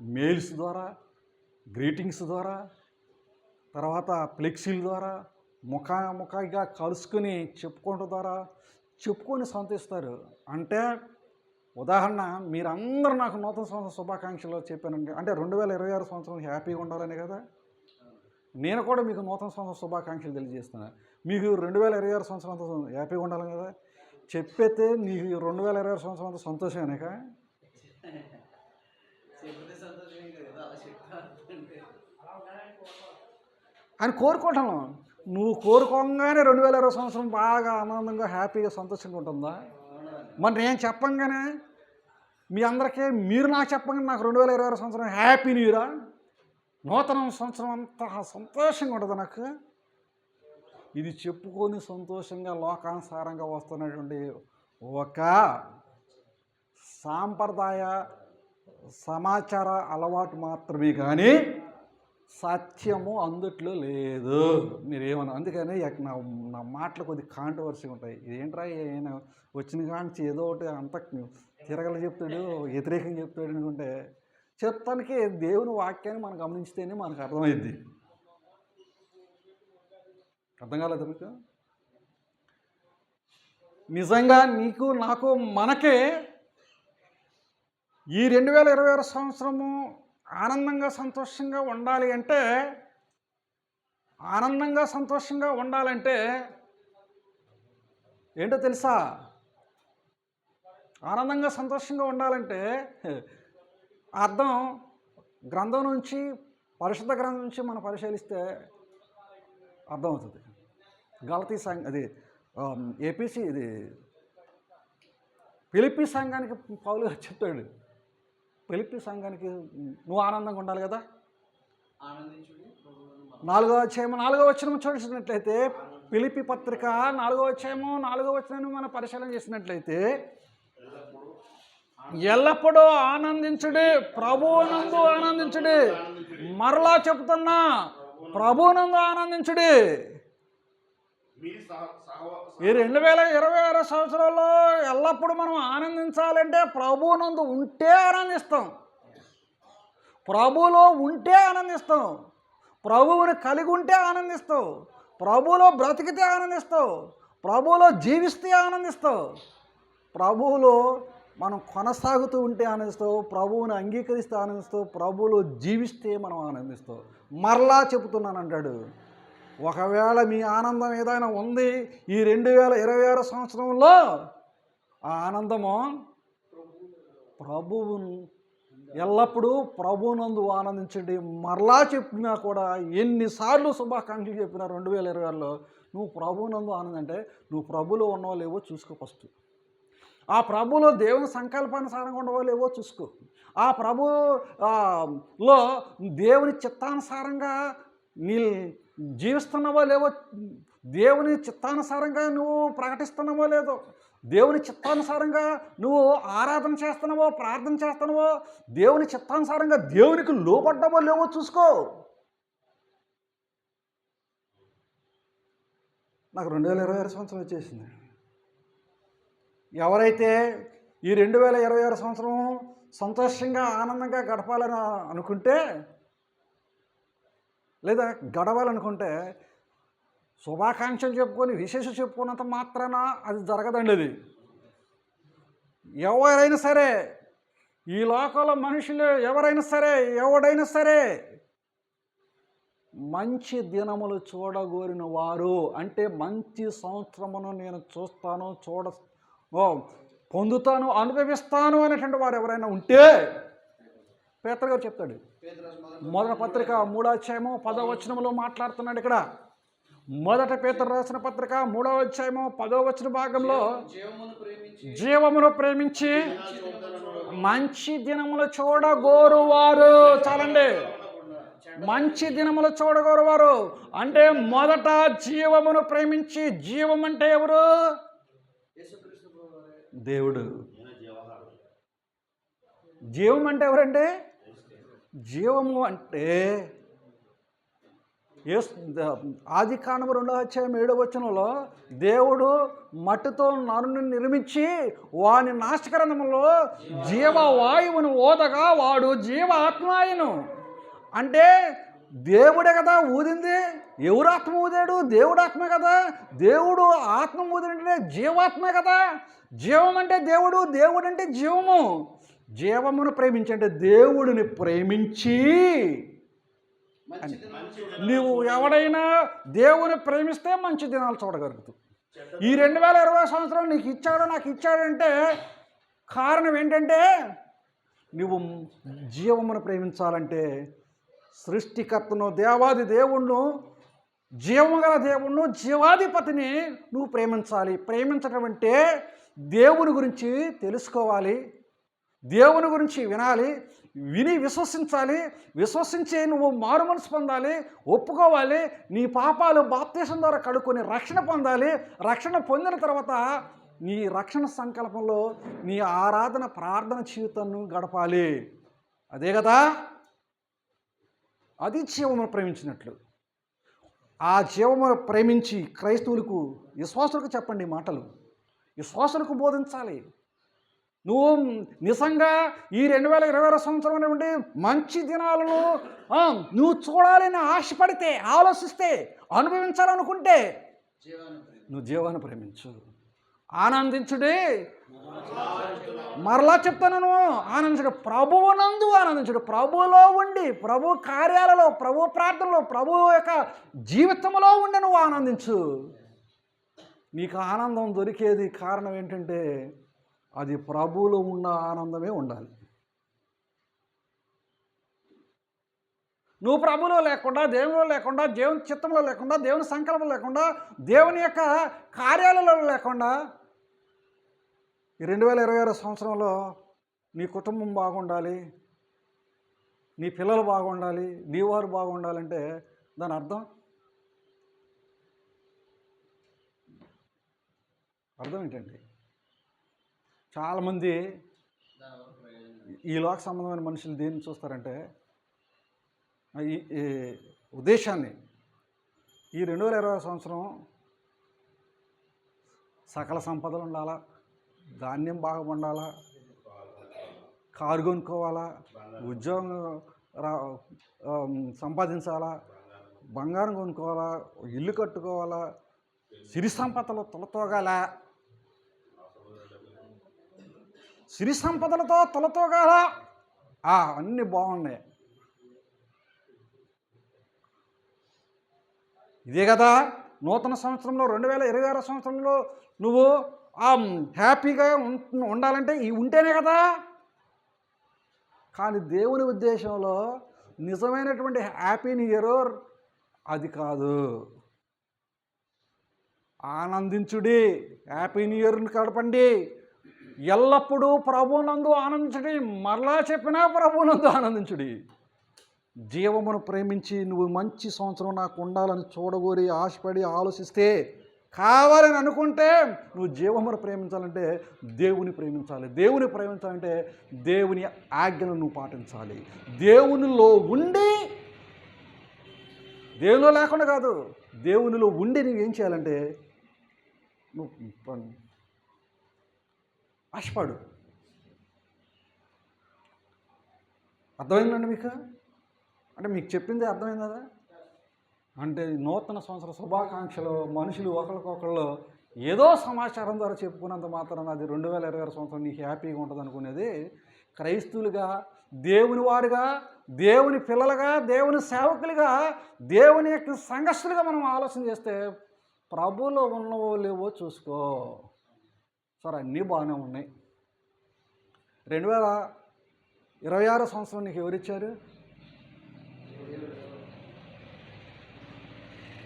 మెయిల్స్ ద్వారా, గ్రీటింగ్స్ ద్వారా, తర్వాత ఫ్లెక్సీల ద్వారా, ముఖాముఖిగా కలుసుకొని చెప్పుకోవడం ద్వారా చెప్పుకొని సంతోషిస్తారు. అంటే ఉదాహరణ, మీరందరూ నాకు నూతన సంవత్సర శుభాకాంక్షలు చెప్పానండి అంటే 2026 సంవత్సరం హ్యాపీగా ఉండాలని కదా. నేను కూడా మీకు నూతన సంవత్సర శుభాకాంక్షలు తెలియజేస్తున్నాను. మీకు 2026 సంవత్సరం అంతా హ్యాపీగా ఉండాలని కదా చెప్పేస్తే, నీకు 2026 సంవత్సరం అంతా సంతోషమేనాక అని కోరుకుంటాను. నువ్వు కోరుకోగానే 2020 సంవత్సరం బాగా ఆనందంగా హ్యాపీగా సంతోషంగా ఉంటుందా? మరి నేను చెప్పంగానే మీ అందరికీ, మీరు నాకు చెప్పంగానే నాకు 2026 సంవత్సరం హ్యాపీ న్యూ ఇయరా, నూతన సంవత్సరం అంతా సంతోషంగా ఉంటుంది నాకు. ఇది చెప్పుకొని సంతోషంగా లోకానుసారంగా వస్తున్నటువంటి ఒక సాంప్రదాయ సమాచార అలవాటు మాత్రమే, కానీ సత్యము అందుట్లో లేదు. మీరేమన్నా అందుకని నా మాటలు కొద్దిగా కాంట్రవర్సీగా ఉంటాయి. ఇదేంట్రా ఆయన వచ్చిన కాంచి ఏదో ఒకటి అంత తిరగలు చెప్తాడు, వ్యతిరేకంగా చెప్తాడు అనుకుంటే, చెప్తానికి దేవుని వాక్యాన్ని మనం గమనించితేనే మనకు అర్థమైద్ది. అర్థం కాలేదు మీకు? నిజంగా నీకు నాకు మనకే ఈ 2026 సంవత్సరము ఆనందంగా సంతోషంగా ఉండాలి అంటే, ఆనందంగా సంతోషంగా ఉండాలంటే ఏంటో తెలుసా? ఆనందంగా సంతోషంగా ఉండాలంటే అర్థం గ్రంథం నుంచి, పరిశుద్ధ గ్రంథం నుంచి మనం పరిశీలిస్తే అర్థమవుతుంది. గలతీ సంఘ అది ఏపీసీ ఇది ఫిలిప్పీ సంఘానికి పౌలు గారు చెప్తాడు. ఫిలిప్పీ సంఘానికి నువ్వు ఆనందంగా ఉండాలి కదా. 4వ అధ్యాయం 4వ వచనం చూసినట్లయితే, ఫిలిప్పీ పత్రిక 4వ అధ్యాయం 4వ వచనాన్ని మనం పరిశీలన చేసినట్లయితే, ఎల్లప్పుడూ ఆనందించుడి, ప్రభువునందు ఆనందించుడి. మరలా చెప్తున్నా, ప్రభువునందు ఆనందించుడి. ఈ 2026 సంవత్సరంలో ఎల్లప్పుడూ మనం ఆనందించాలంటే ప్రభువునందు ఉంటే ఆనందిస్తాం, ప్రభువులో ఉంటే ఆనందిస్తాం, ప్రభువుని కలిగి ఉంటే ఆనందిస్తావు, ప్రభువులో బ్రతికితే ఆనందిస్తావు, ప్రభువులో జీవిస్తే ఆనందిస్తావు, ప్రభువులో మనం కొనసాగుతూ ఉంటే ఆనందిస్తావు, ప్రభువుని అంగీకరిస్తే ఆనందిస్తావు, ప్రభువులో జీవిస్తే మనం ఆనందిస్తావు. మరలా చెబుతున్నాను అంటాడు, ఒకవేళ మీ ఆనందం ఏదైనా ఉంది ఈ 2026 సంవత్సరంలో, ఆ ఆనందము ప్రభువును ఎల్లప్పుడూ ప్రభువునందు ఆనందించండి. మరలా చెప్పినా కూడా, ఎన్నిసార్లు శుభాకాంక్షలు చెప్పినా 2026లో, నువ్వు ప్రభువునందు ఆనందంటే నువ్వు ప్రభులో ఉన్నవో లేవో చూసుకో ఫస్ట్. ఆ ప్రభులో దేవుని సంకల్పానుసారంగా ఉండవో లేవో చూసుకో. ఆ ప్రభులో దేవుని చిత్తానుసారంగా నీ జీవిస్తున్నావో లేవో, దేవుని చిత్తానుసారంగా నువ్వు ప్రకటిస్తున్నావో లేదో, దేవుని చిత్తానుసారంగా నువ్వు ఆరాధన చేస్తున్నావో, ప్రార్థన చేస్తున్నావో, దేవుని చిత్తానుసారంగా దేవునికి లోపడ్డావో లేవో చూసుకో. నాకు 2026 సంవత్సరం వచ్చేసింది. ఎవరైతే ఈ 2026 సంవత్సరం సంతోషంగా ఆనందంగా గడపాలని అనుకుంటే, లేదా గడవాలనుకుంటే, శుభాకాంక్షలు చెప్పుకొని విశేషం చెప్పుకున్నంత మాత్రాన అది జరగదండి. అది ఎవరైనా సరే, ఈ లోకంలో మనుషులు ఎవరైనా సరే మంచి దినములు చూడగోరిన వారు, అంటే మంచి సంవత్సరమును నేను చూస్తాను, పొందుతాను, అనుభవిస్తాను అనేటువంటి వారు ఎవరైనా ఉంటే, పేతురు గారు చెప్తాడు, మొదటి పత్రిక 3వ అధ్యాయము 10వ వచనంలో మాట్లాడుతున్నాడు. ఇక్కడ మొదట పేతురు రాసిన పత్రిక 3వ అధ్యాయము 10వ వచన భాగంలో, జీవమును ప్రేమించి మంచి దినములు చూడగోరువారు, చాలండి, మంచి దినములు చూడగోరువారు అంటే మొదట జీవమును ప్రేమించి, జీవం అంటే ఎవరు? దేవుడు. జీవం అంటే ఎవరంటే, జీవము అంటే ఆదికాండము 2వ అధ్యాయం 7వ వచనంలో, దేవుడు మట్టితో నరుని నిర్మించి వాని నాసికారంధ్రములో జీవవాయువును ఓదగా వాడు జీవ ఆత్మాయను. అంటే దేవుడే కదా ఊదింది. ఎవరు ఆత్మ ఊదాడు? దేవుడు ఆత్మే కదా. దేవుడు ఆత్మ ఊదంటే జీవాత్మే కదా. జీవం అంటే దేవుడు, దేవుడు అంటే జీవము. జీవమును ప్రేమించి అంటే దేవుడిని ప్రేమించి అని. నువ్వు ఎవడైనా దేవుని ప్రేమిస్తే మంచి దినాలు చూడగలుగుతావు. ఈ 2020 సంవత్సరం నీకు ఇచ్చాడు, నాకు ఇచ్చాడంటే కారణం ఏంటంటే నువ్వు జీవమును ప్రేమించాలంటే సృష్టికర్తను, దేవాది దేవుణ్ణు, జీవము గల దేవుణ్ణు, జీవాధిపతిని నువ్వు ప్రేమించాలి. ప్రేమించడం అంటే దేవుని గురించి తెలుసుకోవాలి, దేవుని గురించి వినాలి, విని విశ్వసించాలి. విశ్వసించి నువ్వు మారు మనసు పొందాలి, ఒప్పుకోవాలి. నీ పాపాలు బాప్తీసం ద్వారా కడుక్కొని రక్షణ పొందాలి. రక్షణ పొందిన తర్వాత నీ రక్షణ సంకల్పంలో నీ ఆరాధన ప్రార్థన జీవితాన్ని గడపాలి. అదే కదా అది జీవమును ప్రేమించినట్లు. ఆ జీవమును ప్రేమించి క్రైస్తవులకు, విశ్వాసులకు చెప్పండి మాటలు, విశ్వాసులకు బోధించాలి. నువ్వు నిజంగా ఈ 2020 సంవత్సరం నుండి మంచి దినాలను నువ్వు చూడాలని ఆశపడితే, ఆలోచిస్తే, అనుభవించాలనుకుంటే నువ్వు జీవాన్ని ప్రేమించు. ఆనందించుడే, మరలా చెప్తాను, ఆనందించుడు. ప్రభువునందు ఆనందించుడు. ప్రభువులో ఉండి, ప్రభు కార్యాలలో, ప్రభు ప్రార్థనలో, ప్రభు యొక్క జీవితంలో ఉండి నువ్వు ఆనందించు. నీకు ఆనందం దొరికేది కారణం ఏంటంటే అది ప్రభువులో ఉన్న ఆనందమే ఉండాలి. నువ్వు ప్రభులో లేకుండా, దేవునిలో లేకుండా, దేవుని చిత్తంలో లేకుండా, దేవుని సంకల్పం లేకుండా, దేవుని యొక్క కార్యాలలో లేకుండా ఈ 2020 సంవత్సరంలో నీ కుటుంబం బాగుండాలి, నీ పిల్లలు బాగుండాలి, నీ వారు బాగుండాలంటే దాని అర్థం ఏంటండి? చాలామంది ఈ లోక సంబంధమైన మనుషులు దేన్ని చూస్తారంటే ఈ ఉద్దేశాన్ని. ఈ 2020 సంవత్సరం సకల సంపదలు ఉండాలా, ధాన్యం బాగా ఉండాలా, కారు కొనుక్కోవాలా, ఉద్యోగం సంపాదించాలా, బంగారం కొనుక్కోవాలా, ఇల్లు కట్టుకోవాలా, సిరి సంపదలు తొలతోగాల, సిరి సంపదలతో తొలతోగాల, అన్నీ బాగున్నాయి. ఇదే కదా నూతన సంవత్సరంలో 2026 సంవత్సరంలో నువ్వు హ్యాపీగా ఉండాలంటే ఇవి ఉంటేనే కదా. కానీ దేవుని ఉద్దేశంలో నిజమైనటువంటి హ్యాపీ న్యూ ఇయర్ అది కాదు. ఆనందించుడి, హ్యాపీ న్యూ ఇయర్ని గడపండి. ఎల్లప్పుడూ ప్రభువునందు ఆనందించుడి. మరలా చెప్పినా ప్రభువునందు ఆనందించుడి. జీవమును ప్రేమించి నువ్వు మంచి సంవత్సరం నాకు ఉండాలని చూడగోరి ఆశపడి ఆలోచిస్తే, కావాలని అనుకుంటే నువ్వు జీవమును ప్రేమించాలంటే దేవుని ప్రేమించాలి. దేవుని ప్రేమించాలంటే దేవుని ఆజ్ఞను నువ్వు పాటించాలి. దేవునిలో ఉండి, దేవునిలో లేకుండా కాదు, దేవునిలో ఉండి నువ్వేం చేయాలంటే నువ్వు ఆశపడు. అర్థమైందండి మీకు? అంటే మీకు చెప్పింది అర్థమైంది కదా. అంటే నూతన సంవత్సర శుభాకాంక్షలు మనుషులు ఒకరికొకళ్ళు ఏదో సమాచారం ద్వారా చెప్పుకున్నంత మాత్రాన అది 2020 సంవత్సరం నీకు హ్యాపీగా ఉంటుంది అనుకునేది క్రైస్తవులుగా, దేవుని వారుగా, దేవుని పిల్లలుగా, దేవుని సేవకులుగా, దేవుని యొక్క సంఘస్థులుగా మనం ఆలోచన చేస్తే ప్రభువులో ఉన్నవో లేవో చూసుకో. సరే, అన్నీ బాగానే ఉన్నాయి. 2026 సంవత్సరం నీకు ఎవరిచ్చారు?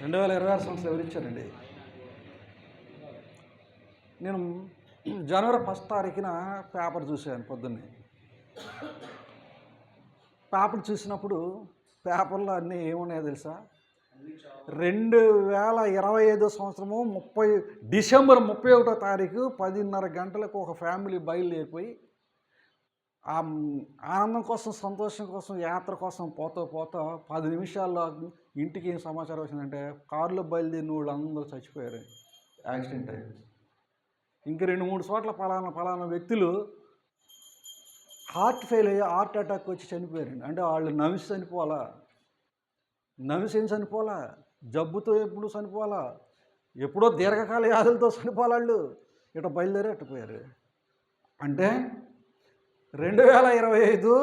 2026 సంవత్సరం ఎవరిచ్చారండి? నేను జనవరి 1 తారీఖున పేపర్ చూశాను పొద్దున్నే. పేపర్ చూసినప్పుడు పేపర్లో అన్నీ ఏమున్నాయో తెలుసా? 2025 సంవత్సరము డిసెంబర్ 31 తారీఖు 10:30 గంటలకు ఒక ఫ్యామిలీ బయలుదేరిపోయి ఆనందం కోసం, సంతోషం కోసం, యాత్ర కోసం పోతా 10 నిమిషాల్లో ఇంటికి ఏం సమాచారం వచ్చిందంటే కారులో బయలుదేరిన వాళ్ళు అందరూ చచ్చిపోయారు, యాక్సిడెంట్ అయ్యి. ఇంక 2-3 చోట్ల పలానా వ్యక్తులు హార్ట్ ఫెయిల్ అయ్యి హార్ట్ అటాక్ వచ్చి చనిపోయారండి. అంటే వాళ్ళు నమిసి చనిపోవాలా, నమిసి ఏం చనిపోవాలా, జబ్బుతో ఎప్పుడు చనిపోవాలా, ఎప్పుడో దీర్ఘకాల వ్యాధులతో చనిపోవాళ్ళు ఇట బయలుదేరి అట్టుపోయారు. అంటే 2025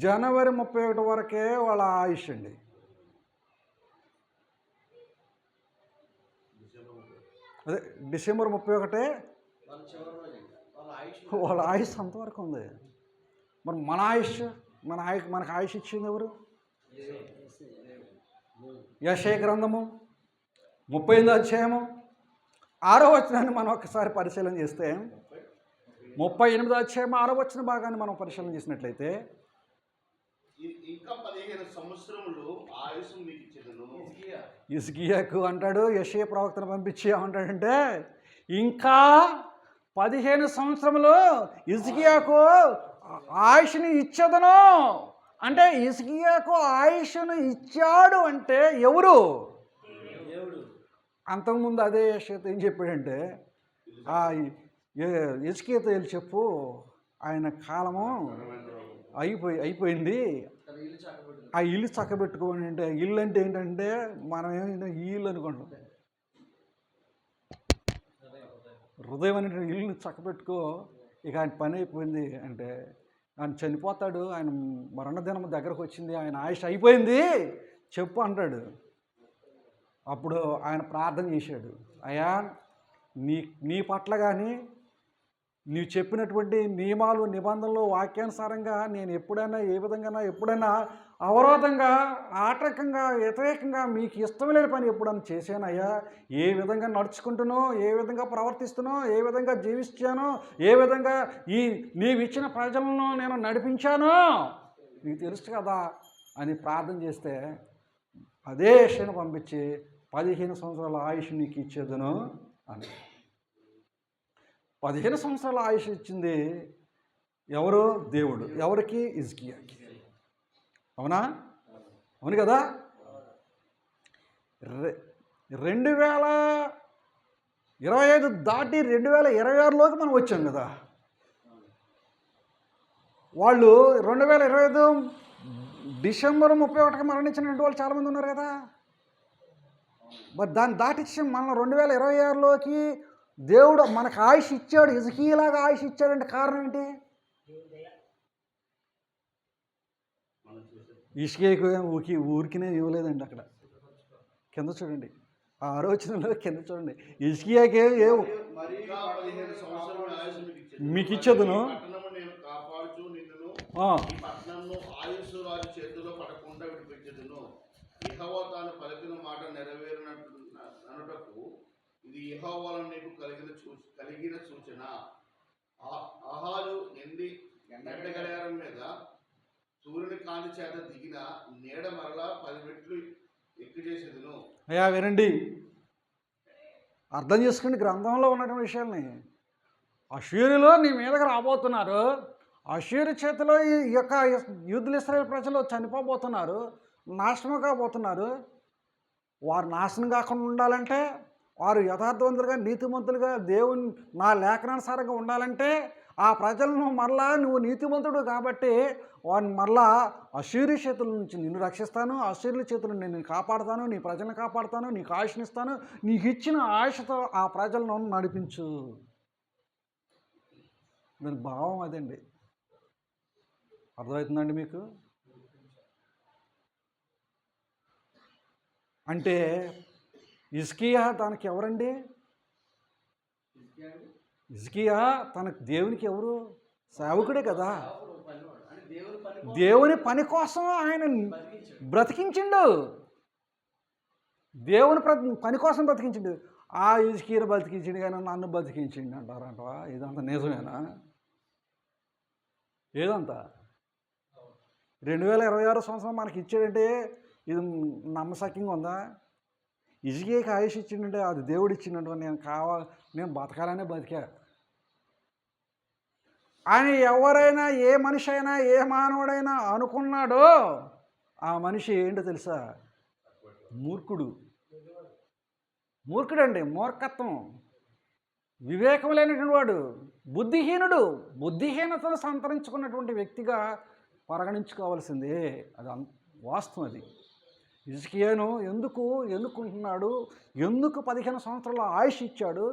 జనవరి 31 వరకే వాళ్ళ ఆయుష్ అండి. అదే డిసెంబర్ 31 వాళ్ళ ఆయుష్ అంతవరకు ఉంది. మరి మన ఆయుష్ మనకు ఆయుష్ ఇచ్చింది ఎవరు? యెషయా గ్రంథము 38వ అధ్యాయము 6వ వచనాన్ని మనం ఒకసారి పరిశీలన చేస్తే, 38వ అధ్యాయం 6వ వచన భాగాన్ని మనం పరిశీలన చేసినట్లయితే, ఇంకా 15 సంవత్సరములు ఆయుసు మీకు ఇచ్చేదను. హిజ్కియాకు అంటాడు, యెషయా ప్రవక్తను పంపించి ఏమంటాడంటే, ఇంకా 15 సంవత్సరములు హిజ్కియాకు ఆయుష్ని ఇచ్చేదను. అంటే హిజ్కియాకు ఆయుష్ను ఇచ్చాడు అంటే ఎవరు? అంతకుముందు అదే యెషయా ఏం చెప్పాడంటే, హిజ్కియాతో వెళ్ళి చెప్పు, ఆయన కాలము అయిపోయింది, ఆ ఇల్లు చక్కబెట్టుకోండి. అంటే ఇల్లు అంటే ఏంటంటే మనం ఏమైనా ఈ ఇల్లు అనుకుంటాం, హృదయం అనే ఇల్లుని చక్కబెట్టుకో, ఇక ఆయన పని అయిపోయింది. అంటే ఆయన చనిపోతాడు, ఆయన మరణదినం దగ్గరకు వచ్చింది, ఆయన ఆయుష్ అయిపోయింది చెప్పు అంటాడు. అప్పుడు ఆయన ప్రార్థన చేశాడు, అయ్యా నీ పట్ల కానీ నీవు చెప్పినటువంటి నియమాలు నిబంధనలు వాక్యానుసారంగా నేను ఎప్పుడైనా ఏ విధంగా ఎప్పుడైనా అవరోధంగా ఆటంకంగా వ్యతిరేకంగా మీకు ఇష్టం లేని పని ఎప్పుడైనా చేశానయ్యా? ఏ విధంగా నడుచుకుంటునో, ఏ విధంగా ప్రవర్తిస్తునో, ఏ విధంగా జీవించానో, ఏ విధంగా నీవు ఇచ్చిన ప్రజలను నేను నడిపించానో నీకు తెలుసు కదా అని ప్రార్థన చేస్తే, అదే యెషయాను పంపించి 15 సంవత్సరాల ఆయుష్ నీకు ఇచ్చేదను అని. 15 సంవత్సరాల ఆయుష్ ఇచ్చింది ఎవరు? దేవుడు. ఎవరికి? హిజ్కియాకి. అవునా? అవును కదా. 2025 దాటి 2026లోకి మనం వచ్చాం కదా. వాళ్ళు 2025 డిసెంబర్ 31కి మరణించినటువంటి వాళ్ళు చాలామంది ఉన్నారు కదా. మరి దాన్ని దాటించి మనం 2026లోకి దేవుడు మనకు ఆయుష్ ఇచ్చాడు. హిజ్కియాలాగా ఆయుష్ ఇచ్చాడంటే కారణం ఏంటి? హిజ్కియాకు ఊరికినే ఇవ్వలేదండి. అక్కడ కింద చూడండి, ఆ ఆలోచనలో కింద చూడండి, హిజ్కియాకి మీకు ఇచ్చేదను, చేతిలో పడకుండా విడిపించదును. యెహోవా తాను పలికిన మాట నెరవేరునట్టుకు ఇది యెహోవా వలన నీకు కలిగిన సూచన. ఆహాజు ఎండ గడియారం మీద సూర్యుని కాంతి చేత దిగిన నీడ మరలా 10 రెట్లు ఎక్కువ చేసేదును. అయ్యా వినండి, అర్థం చేసుకోండి గ్రంథంలో ఉన్నటువంటి విషయాల్ని. అష్షూరులో నీ మీదకి రాబోతున్నారు, అష్షూరు చేతిలో ఈ యొక్క యూదులు ఇశ్రాయేలు ప్రజలు చనిపోబోతున్నారు, నాశనం కాబోతున్నారు. వారు నాశనం కాకుండా ఉండాలంటే, వారు యథార్థవంతులుగా నీతిమంతులుగా దేవుని నా లేఖనానుసారంగా ఉండాలంటే, ఆ ప్రజలను మరలా నువ్వు నీతిమంతుడు కాబట్టి వారిని మరలా అష్షూరు చేతుల నుంచి నిన్ను రక్షిస్తాను, అష్షూరుల చేతుల నుంచి నేను కాపాడుతాను, నీ ప్రజలను కాపాడుతాను, నీకు ఆయుష్నిస్తాను, నీకు ఇచ్చిన ఆయుష్తో ఆ ప్రజలను నడిపించు. దాని భావం అదండి. అర్థమవుతుందండి మీకు? అంటే హిజ్కియా తనకి ఎవరండి? హిజ్కియా తనకు దేవునికి ఎవరు? సేవకుడే కదా. దేవుని పని కోసం ఆయన బ్రతికించిండు, దేవుని పని కోసం బ్రతికించిండు. ఆ హిజ్కియాను బతికించిండు కానీ నన్ను బతికించిండు అంటారంటవా? ఇదంతా నిజమేనా? ఏదంతా 2026 సంవత్సరం మనకి ఇచ్చాడంటే ఇది నమ్మశక్యంగా ఉందా? హిజ్కియాకి ఆయుష్ ఇచ్చిండంటే అది దేవుడు ఇచ్చిండంటే నేను బతకాలనే బతికా. ఆయన ఎవరైనా ఏ మనిషి అయినా ఏ మానవుడైనా అనుకున్నాడో ఆ మనిషి ఏంటో తెలుసా? మూర్ఖుడండి, మూర్ఖత్వం, వివేకం లేనటువంటి వాడు, బుద్ధిహీనుడు, బుద్ధిహీనతను సంతరించుకున్నటువంటి వ్యక్తిగా పరిగణించుకోవాల్సిందే. అది వాస్తవం. అది హిజ్కియాను ఎందుకు ఎన్నుకుంటున్నాడు, ఎందుకు 15 సంవత్సరాల ఆయుష్ ఇచ్చాడు,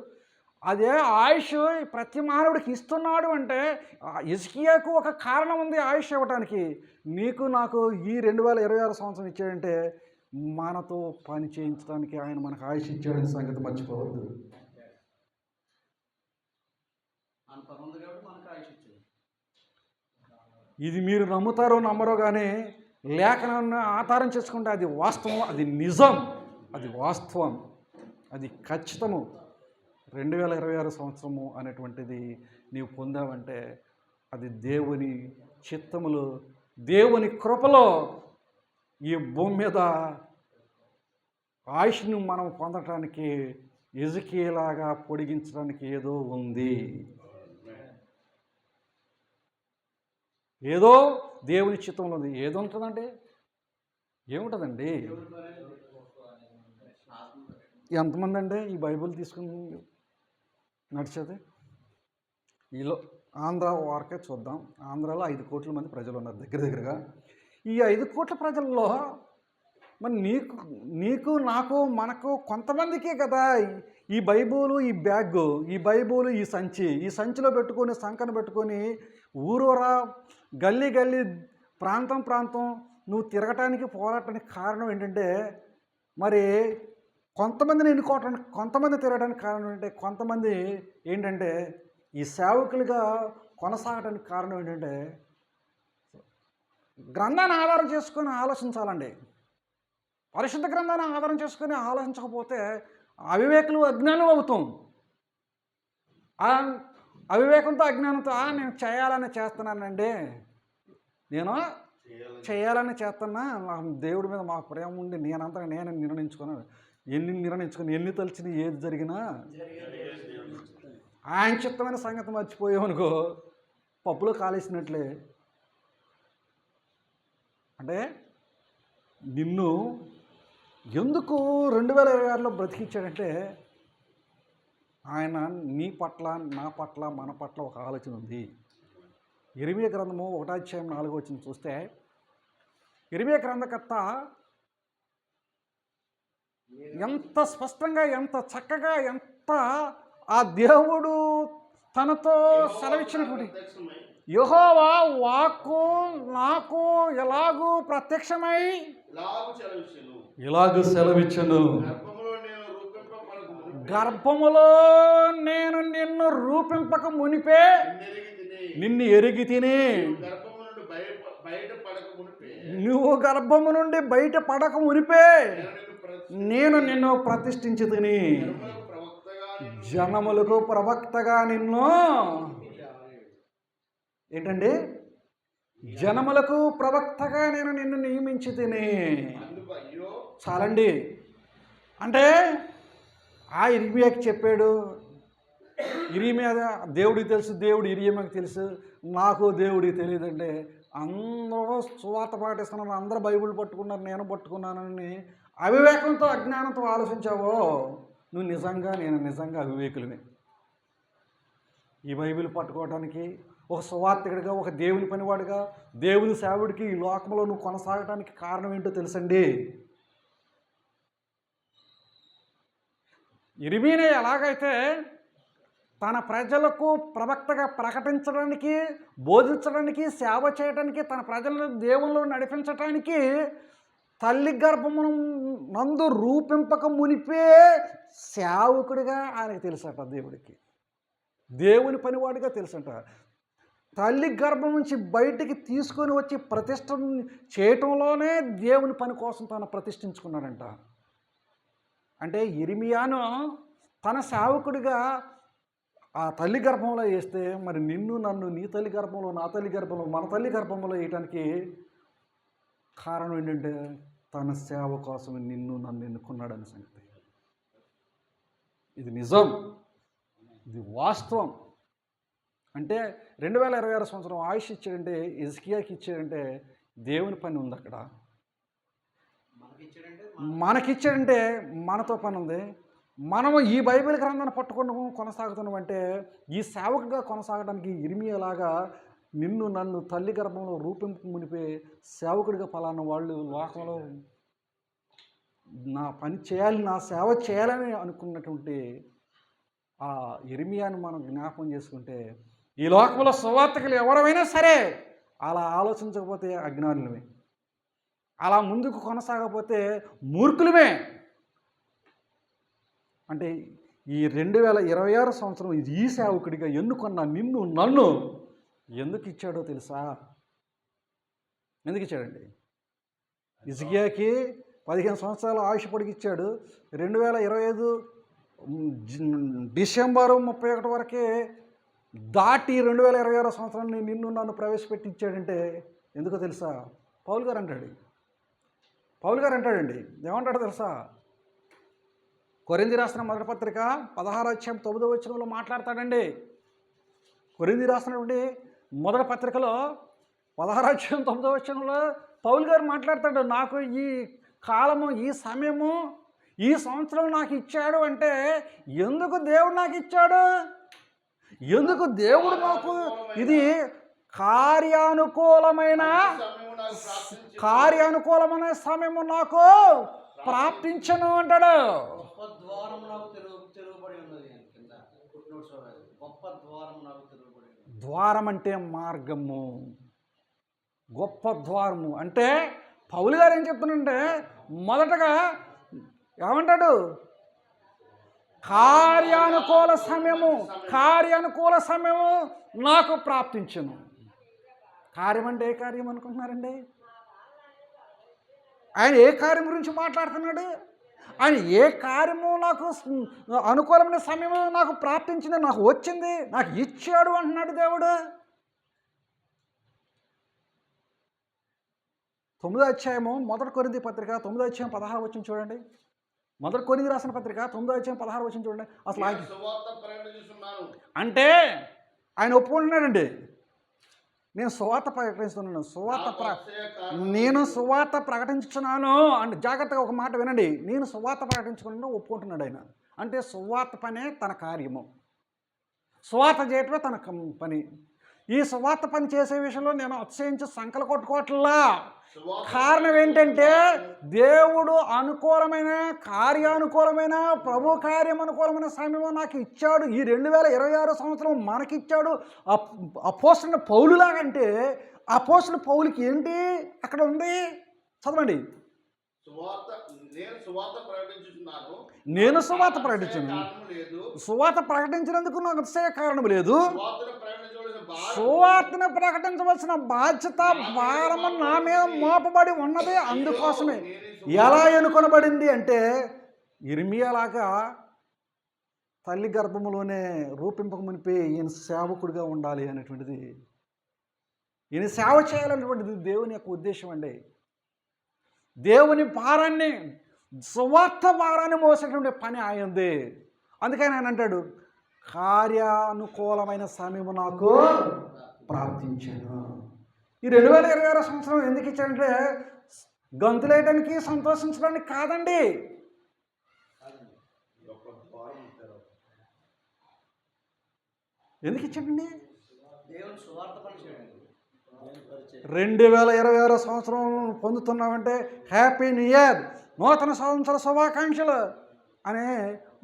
అదే ఆయుష్ ప్రతి మానవుడికి ఇస్తున్నాడు అంటే హిజ్కియాకు ఒక కారణం ఉంది ఆయుష్ ఇవ్వటానికి. నీకు నాకు ఈ 2026 సంవత్సరం ఇచ్చాడంటే మనతో పని చేయించడానికి ఆయన మనకు ఆయుష్ ఇచ్చాడని సంగతి మర్చిపోవద్దు. అంత ఉంది కాబట్టి మనకు ఆయుష్ ఇచ్చాడు. ఇది మీరు నమ్ముతారో నమ్మరో కానీ లేఖనాన్ని ఆధారం చేసుకుంటే అది వాస్తవం, అది నిజం, అది వాస్తవం, అది ఖచ్చితము. 2026 సంవత్సరము అనేటువంటిది నీవు పొందావంటే అది దేవుని చిత్తములో, దేవుని కృపలో ఈ భూమి మీద ఆయుష్ను మనం పొందటానికి హిజ్కియాలాగా పొడిగించడానికి ఏదో ఉంది. ఏదో దేవుని చిత్తంలో ఉంది. ఏదో ఉంటుందండి, ఏముంటుందండి? ఎంతమంది అండి ఈ బైబిల్ తీసుకుని నడిచేది? ఈలో ఆంధ్ర వరకే చూద్దాం. ఆంధ్రాలో 5 కోట్ల మంది ప్రజలు ఉన్నారు దగ్గరగా. ఈ 5 కోట్ల ప్రజల్లో మరి నీకు నాకు మనకు కొంతమందికే కదా ఈ బైబులు, ఈ బ్యాగు, ఈ బైబులు, ఈ సంచిలో పెట్టుకొని, సంకన పెట్టుకొని ఊరూరా, గల్లీ ప్రాంతం నువ్వు తిరగటానికి, పోరాటానికి కారణం ఏంటంటే, మరి కొంతమందిని ఎన్నుకోవటానికి, కొంతమంది తిరగడానికి కారణం ఏంటంటే, కొంతమంది ఏంటంటే ఈ సేవకులుగా కొనసాగడానికి కారణం ఏంటంటే గ్రంథాన్ని ఆధారం చేసుకొని ఆలోచించాలండి. పరిశుద్ధ గ్రంథాన్ని ఆధారం చేసుకొని ఆలోచించకపోతే అవివేకులు, అజ్ఞానం అవుతాం. అవివేకంతో, అజ్ఞానంతో నేను చేయాలని చేస్తున్నానండి, నేను చేయాలని చేస్తున్నా, నాకు దేవుడి మీద మాకు ప్రేమ ఉండి నేను నిర్ణయించుకున్నాను. ఎన్ని తలిచిన ఏది జరిగినా ఆయన చిత్తమైన సంగతి మర్చిపోయామనుకో పప్పులో కాలేసినట్లే. అంటే నిన్ను ఎందుకు 2026లో బ్రతికించాడంటే ఆయన నీ పట్ల, నా పట్ల, మన పట్ల ఒక ఆలోచన ఉంది. ఇర్మీయా గ్రంథము 1:4 చూస్తే ఇర్మీయా గ్రంథకర్త ఎంత స్పష్టంగా, ఎంత చక్కగా, ఎంత ఆ దేవుడు తనతో సెలవిచ్చినటువంటి యెహోవా వాక్కు నాకు ఎలాగూ ప్రత్యక్షమై ఇలాగూ సెలవిచ్చును, గర్భములో నేను నిన్ను రూపింపక మునిపే నిన్ను ఎరిగి తిని, నువ్వు గర్భము నుండి బయట పడక మునిపే నేను నిన్ను ప్రతిష్ఠించి తిని, జనములకు ప్రవక్తగా నిన్ను, ఏంటండి, జనములకు ప్రవక్తగా నేను నిన్ను నియమించి తిని. చాలండి. అంటే ఆ ఇర్మీయాకి చెప్పాడు, ఇర్మీయా దేవుడికి తెలుసు, దేవుడు ఇర్మీయాకి తెలుసు, నాకు దేవుడికి తెలియదంటే అందరూ సువార్త పాటిస్తున్నారు, అందరూ బైబిల్ పట్టుకున్నారు, నేను పట్టుకున్నానని అవివేకంతో, అజ్ఞానంతో ఆలోచించావో నువ్వు నేను నిజంగా అవివేకులమే. ఈ బైబిల్ పట్టుకోవడానికి, ఒక సువార్తికుడిగా, ఒక దేవుని పనివాడిగా, దేవుని సేవకుడికి ఈ లోకంలో నువ్వు కొనసాగడానికి కారణం ఏంటో తెలుసండి. ఇర్మీయా ఎలాగైతే తన ప్రజలకు ప్రవక్తగా ప్రకటించడానికి, బోధించడానికి, సేవ చేయడానికి, తన ప్రజలను దేవుళ్ళు నడిపించడానికి తల్లి గర్భమును నందు రూపింపక మునిపే సేవకుడిగా ఆయనకు తెలుసట. దేవుడికి, దేవుని పనివాడిగా తెలుసట. తల్లి గర్భం నుంచి బయటికి తీసుకొని వచ్చి ప్రతిష్ఠ చేయటంలోనే దేవుని పని కోసం తను ప్రతిష్ఠించుకున్నాడంట. అంటే ఇర్మీయాను తన సేవకుడిగా ఆ తల్లి గర్భంలో వేస్తే మరి నిన్ను, నన్ను నీ తల్లి గర్భంలో, నా తల్లి గర్భంలో, మన తల్లి గర్భంలో వేయటానికి కారణం ఏంటంటే తన సేవ కోసం నిన్ను, నన్ను ఎన్నుకున్నాడని సంగతి. ఇది నిజం, ఇది వాస్తవం. అంటే 2026 సంవత్సరం ఆయుష్ ఇచ్చాడంటే, హిజ్కియాకి ఇచ్చాడంటే దేవుని పని ఉంది అక్కడ. మనకిచ్చాడంటే మనతో పని ఉంది. మనము ఈ బైబిల్ గ్రంథాన్ని పట్టుకుని కొనసాగుతున్నామంటే ఈ సేవకుగా కొనసాగడానికి ఇర్మీయాలాగా నిన్ను, నన్ను తల్లి గర్భంలో రూపింపు మునిపే సేవకుడిగా పలానా వాళ్ళు లోకంలో నా పని చేయాలి, నా సేవ చేయాలని అనుకున్నటువంటి ఆ ఇర్మియాను మనం జ్ఞాపకం చేసుకుంటే, ఈ లోకంలో సువార్తికులు ఎవరైనా సరే అలా ఆలోచించకపోతే అజ్ఞానులమే, అలా ముందుకు కొనసాగకపోతే మూర్ఖులమే. అంటే ఈ 2026 సంవత్సరం ఈ సేవకుడిగా ఎన్నుకున్న నిన్ను నన్ను ఎందుకు ఇచ్చాడో తెలుసా? ఎందుకు ఇచ్చాడండి? హిజ్కియాకి 15 సంవత్సరాల ఆయుష్ పొడిగిచ్చాడు. 2025 డిసెంబరు 31 వరకే దాటి 2026 సంవత్సరాన్ని నిన్ను నన్ను ప్రవేశపెట్టి ఇచ్చాడంటే ఎందుకో తెలుసా? పౌలు గారు అంటాడండి. ఏమంటాడో తెలుసా? కొరింథీ రాసిన మొదటి పత్రిక 16:9 మాట్లాడతాడండి. కొరింథీ రాసినటువంటి మొదటి పత్రికలో 16:9 పౌలు గారు మాట్లాడతాడు. నాకు ఈ కాలము, ఈ సమయము, ఈ సంవత్సరం నాకు ఇచ్చాడు అంటే ఎందుకు దేవుడు నాకు ఇచ్చాడు? ఎందుకు దేవుడు నాకు ఇది కార్యానుకూలమైన సమయము నాకు ప్రాప్తించను అంటాడు. ద్వారం అంటే మార్గము, గొప్ప ద్వారము. అంటే పౌలు గారు ఏం చెప్తున్నాడంటే, మొదటగా ఏమంటాడు? కార్యానుకూల సమయము నాకు ప్రాప్తించను. కార్యం అంటే ఏ కార్యం అనుకుంటున్నారండి? ఆయన ఏ కార్యం గురించి మాట్లాడుతున్నాడు? ఆయన ఏ కార్యము నాకు అనుకూలమైన సమయము నాకు ప్రాప్తించింది, నాకు వచ్చింది, నాకు ఇచ్చాడు అంటున్నాడు దేవుడు. 9వ అధ్యాయము మొదటి కొరింథీ పత్రిక 9వ అధ్యాయం 16 చూడండి. మొదటి కొరింథీ రాసిన పత్రిక 9వ అధ్యాయం 16 చూడండి. అసలు అంటే ఆయన ఒప్పుకుంటున్నాడండి, నేను సువార్త ప్రకటిస్తున్నాను, నేను సువార్త ప్రకటించున్నాను అంటే జాగ్రత్తగా ఒక మాట వినండి. నేను సువార్త ప్రకటించుకున్నాను ఒప్పుకుంటున్నాడు ఆయన. అంటే సువార్త పనే తన కార్యము, సువార్త చేయటమే తన పని. ఈ సువార్త పని చేసే విషయంలో నేను అతిశయించి సంకలు కొట్టుకోవట్లా. కారణం ఏంటంటే దేవుడు అనుకూలమైన, కార్యానుకూలమైన, ప్రభు కార్యం అనుకూలమైన సమయం నాకు ఇచ్చాడు. ఈ 2026 సంవత్సరం మనకిచ్చాడు. అపోస్తలుడైన పౌలులాగంటే అపోస్తలుడైన పౌలుకి ఏంటి అక్కడ ఉంది? చదవండి. నేను సువార్త ప్రకటించాను. సువార్త ప్రకటించినందుకు నాకు అతిశయ కారణం లేదు. సువార్తను ప్రకటించవలసిన బాధ్యత, భారము నా మీద మోపబడి ఉన్నది. అందుకోసమే ఎలా ఎన్నుకొనబడింది అంటే, ఇర్మియాలాగా తల్లి గర్భములోనే రూపింపక మునిపే ఈయన సేవకుడిగా ఉండాలి అనేటువంటిది, ఈయన సేవ చేయాలనేటువంటిది దేవుని యొక్క ఉద్దేశం అండి. దేవుని భారాన్ని, సువార్త భారాన్ని మోసేటువంటి పని ఆయనది. అందుకని ఆయన అంటాడు, కార్యానుకూలమైన సమయము నాకు ప్రాప్తించాను. ఈ 2026 సంవత్సరం ఎందుకు ఇచ్చాడంటే గంతులేయడానికి, సంతోషించడానికి కాదండి. ఎందుకు ఇచ్చాడండి? 2026 సంవత్సరం పొందుతున్నామంటే హ్యాపీ న్యూ ఇయర్, నూతన సంవత్సర శుభాకాంక్షలు అని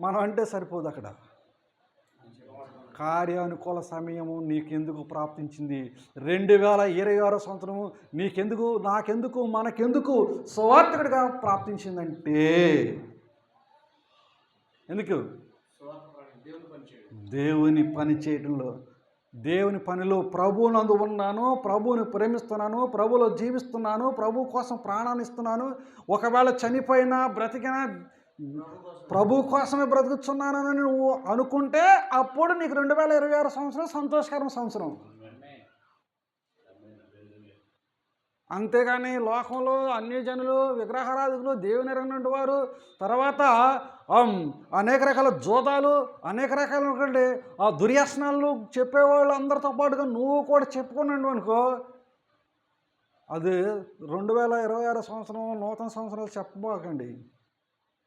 మనం అంటే సరిపోదు. అక్కడ కార్యానుకూల సమయము నీకెందుకు ప్రాప్తించింది? 2026 సంవత్సరము నీకెందుకు, నాకెందుకు, మనకెందుకు సువార్తికుడిగా ప్రాప్తించిందంటే ఎందుకు? దేవుని పని చేయడంలో, దేవుని పనిలో ప్రభువునందు ఉన్నాను, ప్రభువుని ప్రేమిస్తున్నాను, ప్రభువులో జీవిస్తున్నాను, ప్రభు కోసం ప్రాణాన్ని ఇస్తున్నాను. ఒకవేళ చనిపోయినా బ్రతికినా ప్రభు కోసమే బ్రతుకుతున్నానని నువ్వు అనుకుంటే అప్పుడు నీకు 2026 సంవత్సరం సంతోషకరమైన సంవత్సరం. అంతేగాని లోకంలో అన్ని జనులు, విగ్రహారాధికులు, దేవుని ఎరగనటువంటి వారు, తర్వాత అనేక రకాల జోదాలు, అనేక రకాలైనటువంటి దుర్వ్యసనాలు చెప్పేవాళ్ళు అందరితో పాటుగా నువ్వు కూడా చెప్పుకున్నాడు అనుకో, అది 2026 సంవత్సరం నూతన సంవత్సరాలు చెప్పబోకండి,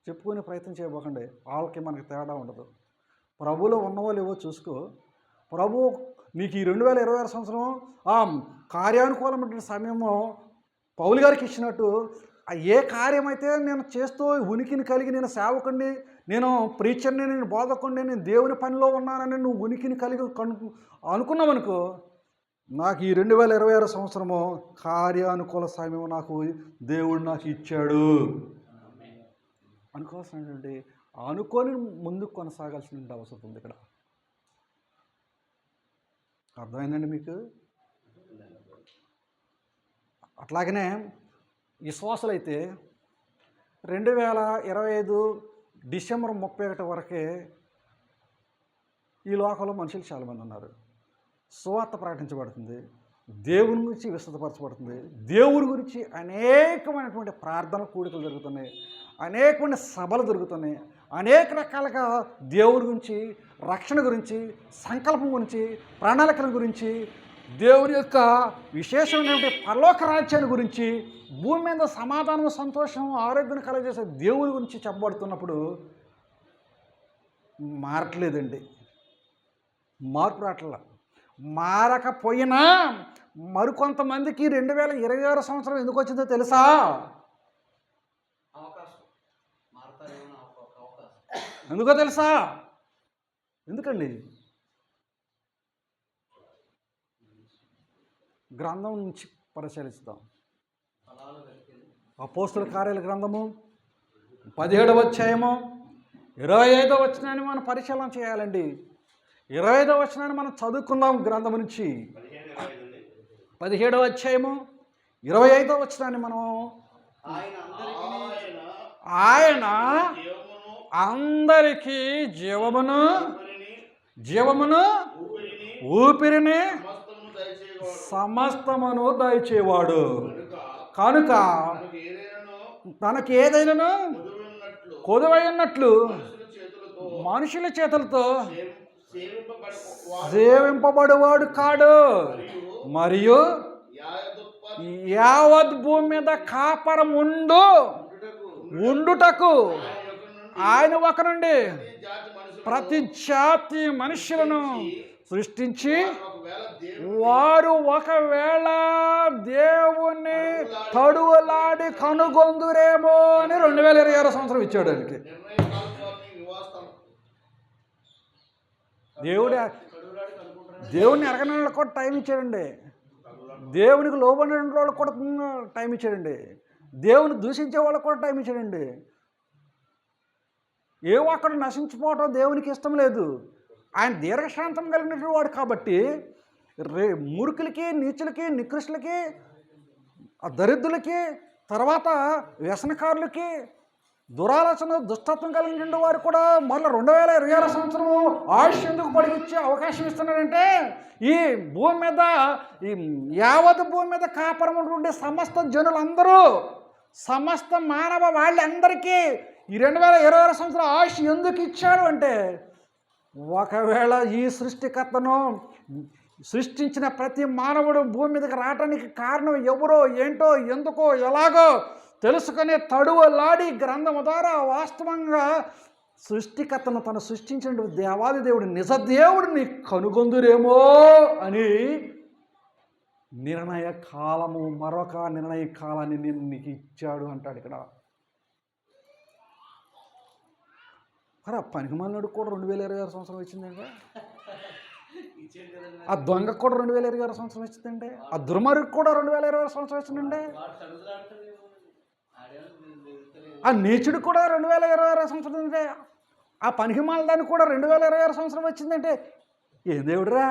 చెప్పుకునే ప్రయత్నం చేయబోకండి. వాళ్ళకి మనకి తేడా ఉండదు. ప్రభువులో ఉన్నవాళ్ళు ఏవో చూసుకో. ప్రభు నీకు ఈ 2026 సంవత్సరం కార్యానుకూలమైన సమయము పౌలు గారికి ఇచ్చినట్టు ఏ కార్యమైతే నేను చేస్తూ ఉనికిని కలిగి నేను సేవకుడిని, నేను ప్రీచర్ని, నేను బోధకుడిని, నేను దేవుని పనిలో ఉన్నానని నువ్వు ఉనికిని కలిగి అనుకున్నావనుకో, నాకు ఈ 2026 సంవత్సరము కార్యానుకూల సమయం నాకు దేవుడు నాకు ఇచ్చాడు అనుకోవాల్సినటువంటి అనుకొని ముందుకు కొనసాగాల్సిన అవసరం ఉంది ఇక్కడ. అర్థమైందండి మీకు? అట్లాగనే విశ్వాసులైతే 2025 డిసెంబర్ 31 వరకే ఈ లోకంలో మనుషులు చాలామంది ఉన్నారు. సువార్త ప్రకటించబడుతుంది, దేవుని గురించి విస్తృతపరచబడుతుంది, దేవుని గురించి అనేకమైనటువంటి ప్రార్థన కూడికలు జరుగుతున్నాయి, అనేకమైన సభలు జరుగుతున్నాయి, అనేక రకాలుగా దేవుని గురించి, రక్షణ గురించి, సంకల్పం గురించి, ప్రణాళికల గురించి, దేవుని యొక్క విశేషమైనటువంటి పరలోక రాజ్యాన్ని గురించి, భూమి మీద సమాధానం, సంతోషం, ఆరోగ్యం కలగజేసే దేవుని గురించి చెప్పబడుతున్నప్పుడు మారట్లేదండి. మార్పు రావట్ల. మారకపోయినా మరికొంతమందికి 2026 సంవత్సరం ఎందుకు వచ్చిందో తెలుసా? ఎందుకో తెలుసా? ఎందుకండి? గ్రంథం నుంచి పరిశీలిస్తాం. అపోస్తుల కార్యాల గ్రంథము 17వ అధ్యాయము 25వ వచనాన్ని మనం పరిశీలన చేయాలండి. 25వ వచనాన్ని మనం చదువుకుందాం. గ్రంథం నుంచి 17వ అధ్యాయము 25వ వచనాన్ని మనం ఆయన అందరికీ జీవమును ఊపిరిని సమస్తమును దయచేవాడు కనుక తనకి ఏదైనా కొదువై ఉన్నట్లు మనుషుల చేతులతో సేవింపబడేవాడు కాడు. మరియు యావత్ భూమి మీద కాపరం ఉండుటకు ఆయన ఒక నుండి ప్రతి జాతి మనుషులను సృష్టించి వారు ఒకవేళ దేవుణ్ణి తడువలాడి కనుగొందురేమో అని 2026 సంవత్సరం ఇచ్చాడు ఆయనకి. దేవుడిని ఎరగని వాళ్ళకి కూడా టైం ఇచ్చాడండి. దేవునికి లోబడిన వాళ్ళకి కూడా టైం ఇచ్చాడండి. దేవుని దూషించే వాళ్ళకి కూడా టైం ఇచ్చాడండి. ఏ ఒక్కడు నశించిపోవటం దేవునికి ఇష్టం లేదు. ఆయన దీర్ఘశాంతం కలిగినటువంటి వాడు కాబట్టి మురుకులకి, నీచులకి, నికృష్టులకి, దరిద్రులకి, తర్వాత వ్యసనకారులకి, దురాలోచన, దుష్టత్వం కలిగిన వారు కూడా మళ్ళీ 2026 సంవత్సరం ఆయుష్ ఎందుకు పొడిగించే అవకాశం ఇస్తున్నాడంటే ఈ భూమి మీద, ఈ యావత్ భూమి మీద కాపురం ఉండే సమస్త జనులందరూ, సమస్త మానవ వాళ్ళందరికీ ఈ 2026 సంవత్సరం ఆయుష్ ఎందుకు ఇచ్చాడు అంటే, ఒకవేళ ఈ సృష్టికర్తను సృష్టించిన ప్రతి మానవుడు భూమి మీదకి రావడానికి కారణం ఎవరో, ఏంటో, ఎందుకో, ఎలాగో తెలుసుకునే తడువలాడి గ్రంథం ద్వారా వాస్తవంగా సృష్టికర్తను తను సృష్టించిన దేవాది దేవుడు నిజదేవుడిని కనుగొందురేమో అని నిర్ణయ కాలము, మరొక నిర్ణయ కాలాన్ని నేను నీకు ఇచ్చాడు అంటాడు ఇక్కడ. మరి ఆ పనికిమాలినాడు కూడా 2026 సంవత్సరం వచ్చిందండి. ఆ దొంగకు కూడా 2026 సంవత్సరం వచ్చిందండి. ఆ దుర్మార్గుకు కూడా 2026 సంవత్సరం వచ్చిందండి. ఆ నీచుడు కూడా 2026 సంవత్సరం ఉంది. ఆ పనికిమాల దానికి కూడా 2026 సంవత్సరం వచ్చిందంటే ఏం దేవుడురా?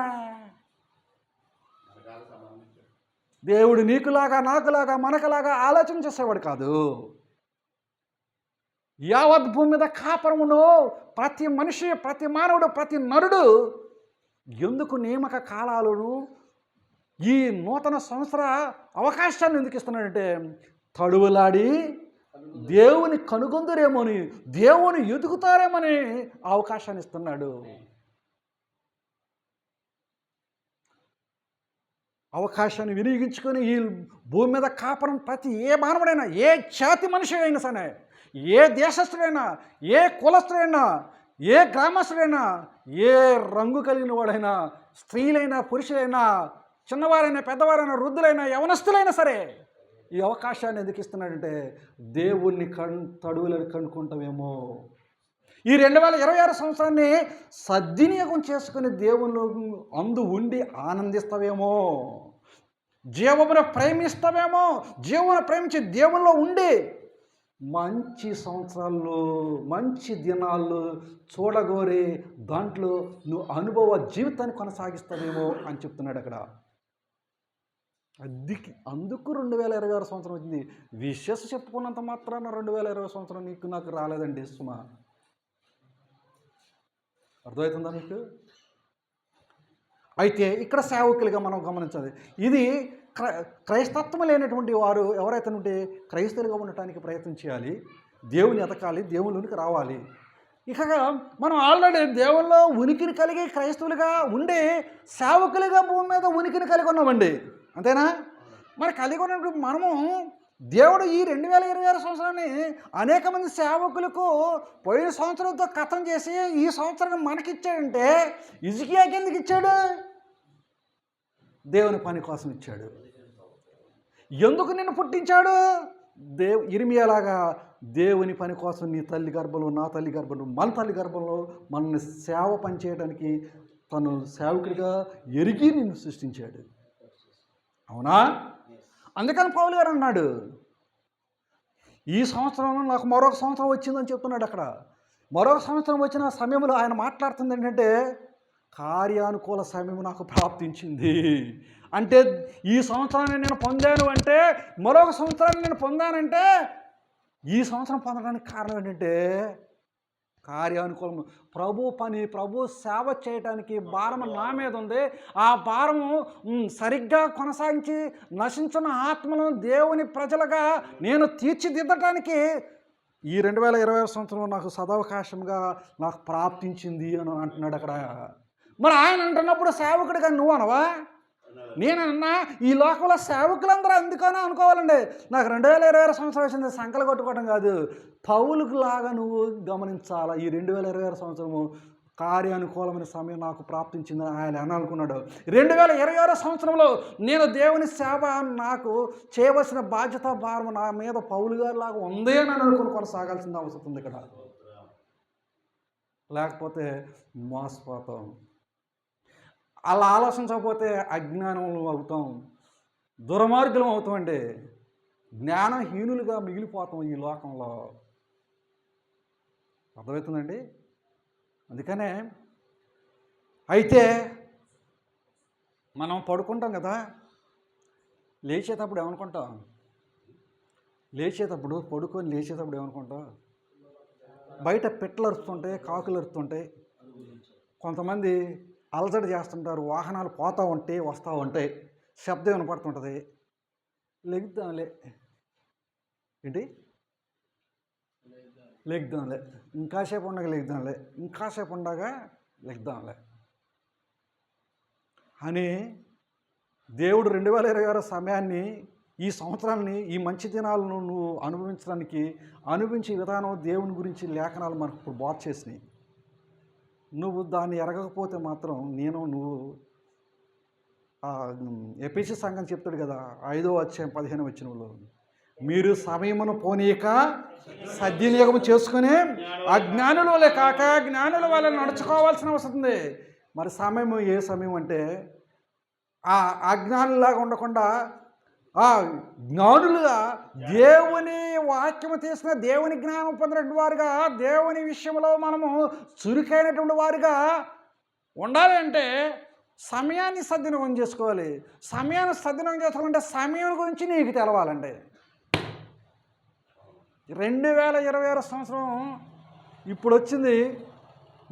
దేవుడు నీకులాగా, నాకులాగా, మనకులాగా ఆలోచన చేసేవాడు కాదు. యావత్ భూమి మీద కాపురమును ప్రతి మనిషి, ప్రతి మానవుడు, ప్రతి నరుడు ఎందుకు నియామక కాలాలను, ఈ నూతన సంవత్సర అవకాశాన్ని ఎందుకు ఇస్తున్నాడంటే తడువులాడి దేవుని కనుగొందురేమోని, దేవుని ఎదుగుతారేమని అవకాశాన్ని ఇస్తున్నాడు. అవకాశాన్ని వినియోగించుకొని ఈ భూమి మీద కాపురం ప్రతి ఏ మానవుడైనా, ఏ జాతి మనిషి అయినా సరే, ఏ దేశస్థుడైనా, ఏ కులస్థుడైనా, ఏ గ్రామస్తుడైనా, ఏ రంగు కలిగిన వాడైనా, స్త్రీలైనా, పురుషులైనా, చిన్నవారైనా, పెద్దవారైనా, వృద్ధులైనా, యవనస్తులైనా సరే ఈ అవకాశాన్ని ఎందుకు ఇస్తున్నాడంటే దేవుణ్ణి తడువులను కనుక్కుంటామేమో. ఈ 2026 సంవత్సరాన్ని సద్వినియోగం చేసుకుని దేవుళ్ళు అందు ఉండి ఆనందిస్తావేమో, జీవమును ప్రేమిస్తావేమో, జీవమును ప్రేమించి దేవుల్లో ఉండి మంచి సంవత్సరాల్లో మంచి దినాల్లో చూడగోరి దాంట్లో నువ్వు అనుభవ జీవితాన్ని కొనసాగిస్తావేమో అని చెప్తున్నాడు అక్కడ. అందుకు 2026 సంవత్సరం వచ్చింది. విశేష చెప్పుకున్నంత మాత్రాన 2020 సంవత్సరం నీకు నాకు రాలేదండి సుమా. అర్థమవుతుందా మీకు? అయితే ఇక్కడ సేవకులుగా మనం గమనించాలి. ఇది క్రైస్తత్వం లేనటువంటి వారు ఎవరైతే ఉంటే క్రైస్తవులుగా ఉండటానికి ప్రయత్నం చేయాలి, దేవుని ఎతకాలి, దేవునిలోనికి రావాలి. ఇక మనం ఆల్రెడీ దేవుల్లో ఉనికిని కలిగి క్రైస్తవులుగా ఉండి సేవకులుగా భూమి మీద ఉనికిని కలిగి ఉన్నామండి, అంతేనా? మరి కలిగి ఉన్నప్పుడు మనము దేవుడు ఈ 2026 సంవత్సరాన్ని అనేక మంది సేవకులకు పోయిన సంవత్సరంతో కథం చేసి ఈ సంవత్సరాన్ని మనకిచ్చాడంటే హిజ్కియాకి ఎందుకు ఇచ్చాడు? దేవుని పని కోసం ఇచ్చాడు. ఎందుకు నిన్ను పుట్టించాడు? ఇర్మియాలాగా దేవుని పని కోసం నీ తల్లి గర్భంలో, నా తల్లి గర్భంలో, మన తల్లి గర్భంలో మనల్ని సేవ పని చేయడానికి తను సేవకుడిగా ఎరిగి నిన్ను సృష్టించాడు. అవునా? అందుకని పౌలు గారు అన్నాడు, ఈ సంవత్సరం నాకు మరొక సంవత్సరం వచ్చిందని చెప్తున్నాడు అక్కడ. మరొక సంవత్సరం వచ్చిన సమయంలో ఆయన మాట్లాడుతుంది ఏంటంటే కార్యానుకూల సమయం నాకు ప్రాప్తించింది. అంటే ఈ సంవత్సరాన్ని నేను పొందాను అంటే, మరొక సంవత్సరాన్ని నేను పొందానంటే ఈ సంవత్సరం పొందడానికి కారణం ఏంటంటే కార్యానుకూలం. ప్రభు పని, ప్రభు సేవ చేయటానికి భారం నా మీద ఉంది. ఆ భారము సరిగ్గా కొనసాగించి నశించిన ఆత్మలను దేవుని ప్రజలుగా నేను తీర్చిదిద్దటానికి ఈ 2020 సంవత్సరం నాకు సదవకాశంగా నాకు ప్రాప్తించింది అని అంటున్నాడు అక్కడ. మరి ఆయన అంటున్నప్పుడు సేవకుడిగా నువ్వు అనవా? నేనన్నా ఈ లోకంలో సేవకులందరూ అందుకనే అనుకోవాలండి. నాకు 2026 సంవత్సరం వచ్చింది సంకలు కొట్టుకోవడం కాదు, పౌలుకు లాగా నువ్వు గమనించాలా. ఈ 2026 సంవత్సరము కార్యానుకూలమైన సమయం నాకు ప్రాప్తించిందని ఆయన అనాలనుకున్నాడు. 2026 సంవత్సరంలో నేను దేవుని సేవ నాకు చేయవలసిన బాధ్యత భారం నా మీద పౌలు గారి లాగా ఉంది అని అనుకుని కొనసాగాల్సిన అవసరం ఉంది ఇక్కడ. లేకపోతే మోసపోతాం. అలా ఆలోచించకపోతే అజ్ఞానంలో అవుతాం, దుర్మార్గులం అవుతామండి, జ్ఞానహీనులుగా మిగిలిపోతాం ఈ లోకంలో. అర్థమవుతుందండి? అందుకనే అయితే మనం పడుకుంటాం కదా, లేచేటప్పుడు ఏమనుకుంటాం? పడుకొని లేచేటప్పుడు ఏమనుకుంటాం? బయట పిట్టలు అరుస్తుంటాయి, కాకులు అరుస్తుంటాయి, కొంతమంది అలజడి చేస్తుంటారు, వాహనాలు పోతూ ఉంటాయి, వస్తూ ఉంటాయి, శబ్దం వినపడుతుంటుంది. లెగ్దాంలే ఏంటి? లెగ్దాంలే, ఇంకాసేపు ఉండగా లెగ్దాంలే, ఇంకాసేపు ఉండగా లెగ్దాంలే అని దేవుడు 2026 సమయాన్ని, ఈ సంవత్సరాన్ని, ఈ మంచి దినాలను నువ్వు అనుభవించే విధానం దేవుని గురించి లేఖనాలు మనకు ఇప్పుడు బోధ చేసినాయి. నువ్వు దాన్ని ఎరగకపోతే మాత్రం నువ్వు ఎఫెసీ సంఘం చెప్తాడు కదా 5వ అధ్యాయం 15వ వచనంలో, మీరు సమయమును పోనీయక సద్వినియోగం చేసుకుని అజ్ఞానుల వలె కాక జ్ఞానుల వల్ల నడుచుకోవాల్సిన అవసరం ఉంది. మరి సమయం ఏ సమయం అంటే ఆ అజ్ఞానులాగా ఉండకుండా జ్ఞానులుగా దేవుని వాక్యము తీసిన దేవుని జ్ఞానం పొందినటువంటి వారుగా, దేవుని విషయంలో మనము చురుకైనటువంటి వారుగా ఉండాలి. అంటే సమయాన్ని సద్వినియోగం చేసుకోవాలి. సమయాన్ని సద్వినియోగం చేసుకోవాలంటే సమయం గురించి నీకు తెలవాలండి. 2026 సంవత్సరం ఇప్పుడు వచ్చింది.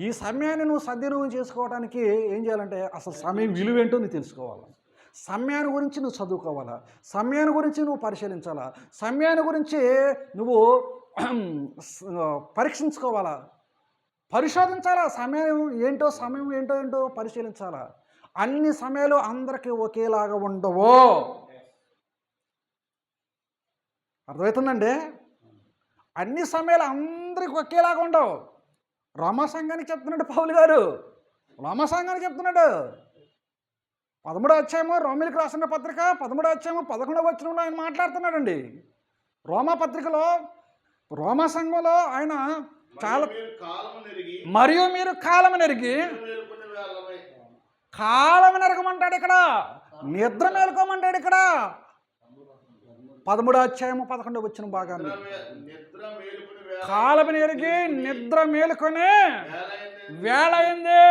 ఈ సమయాన్ని నువ్వు సద్వినియోగం చేసుకోవడానికి ఏం చేయాలంటే అసలు సమయం విలువేంటో నువ్వు తెలుసుకోవాలి. సమయాన్ని గురించి నువ్వు చదువుకోవాలా, సమయాన్ని గురించి నువ్వు పరిశీలించాలా, సమయాన్ని గురించి నువ్వు పరీక్షించుకోవాలా, పరిశోధించాలా. సమయం ఏంటో పరిశీలించాలా. అన్ని సమయాలు అందరికీ ఒకేలాగా ఉండవు. అర్థమవుతుందండి? అన్ని సమయాలు అందరికి ఒకేలాగా ఉండవు. రోమా సంఘానికి చెప్తున్నాడు పౌలు గారు, రోమా సంఘానికి చెప్తున్నాడు. 13వ అధ్యాయము రోమీయులకు రాసిన పత్రిక 13వ అధ్యాయము 11వ వచనంలో ఆయన మాట్లాడుతున్నాడండి. రోమా పత్రికలో రోమా సంఘంలో ఆయన చాలా మరియు మీరు కాలము నెరిగి కాలము నెరగమంటాడు ఇక్కడ, నిద్ర మేలుకోమంటాడు ఇక్కడ. 13వ అధ్యాయము 11వ వచనం భాగాన్ని కాలము నెరిగి నిద్ర మేలుకొని వేళ అయింది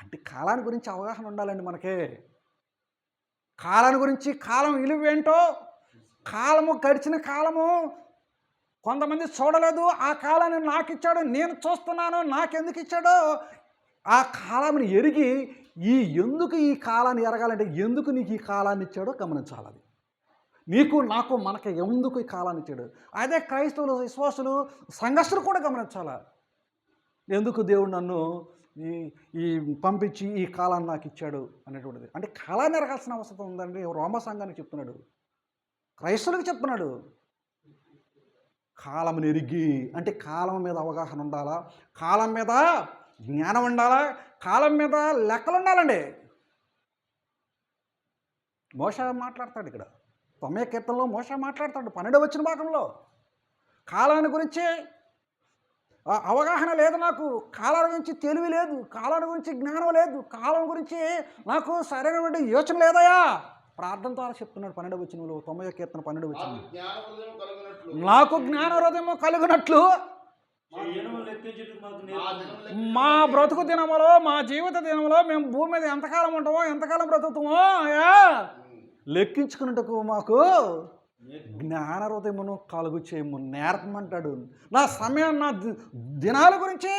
అంటే కాలాన్ని గురించి అవగాహన ఉండాలండి మనకి. కాలాన్ని గురించి, కాలం విలువ ఏంటో, కాలము గడిచిన కాలము కొంతమంది చూడలేదు. ఆ కాలాన్ని నాకు ఇచ్చాడు, నేను చూస్తున్నాను, నాకెందుకు ఇచ్చాడో ఆ కాలాన్ని ఎరిగి ఎందుకు ఈ కాలాన్ని ఎరగాలంటే ఎందుకు నీకు ఈ కాలాన్ని ఇచ్చాడో గమనించాలి. అది నీకు నాకు మనకి ఎందుకు ఈ కాలాన్ని ఇచ్చాడు. అదే క్రైస్తవులు, విశ్వాసులు, సంఘస్థులు కూడా గమనించాలి. ఎందుకు దేవుడు నన్ను ఈ పంపించి ఈ కాలాన్ని నాకు ఇచ్చాడు అనేటువంటిది. అంటే కాలాన్ని ఎరగాల్సిన అవసరం ఉందండి. రోమా సంఘానికి చెప్తున్నాడు, క్రైస్తవులకు చెప్తున్నాడు. కాలం ఎరిగి అంటే కాలం మీద అవగాహన ఉండాలా, కాలం మీద జ్ఞానం ఉండాలా, కాలం మీద లెక్కలు ఉండాలండి. మోషే మాట్లాడతాడు ఇక్కడ, 9వ కీర్తనలో మోషే మాట్లాడతాడు 12వ వచన భాగంలో. కాలాన్ని గురించి అవగాహన లేదు నాకు, కాలం గురించి తెలివి లేదు, కాలం గురించి జ్ఞానం లేదు, కాలం గురించి నాకు సరైనటువంటి యోచన లేదయా. ప్రార్థన ద్వారా చెప్తున్నాడు 12వ వచనంలో, 9వ కీర్తన 12వ వచనం. నాకు జ్ఞాన హృదయము కలుగునట్లు మా బ్రతుకు దినములో, మా జీవిత దినములో మేము భూమి మీద ఎంతకాలం ఉంటామో, ఎంతకాలం బ్రతుకుతామో అయ్యా లెక్కించుకున్నట్టుకు మాకు జ్ఞాన హృదయమును కలుగు చేయము, నేర్పమంటాడు. నా సమయం, నా దినాల గురించి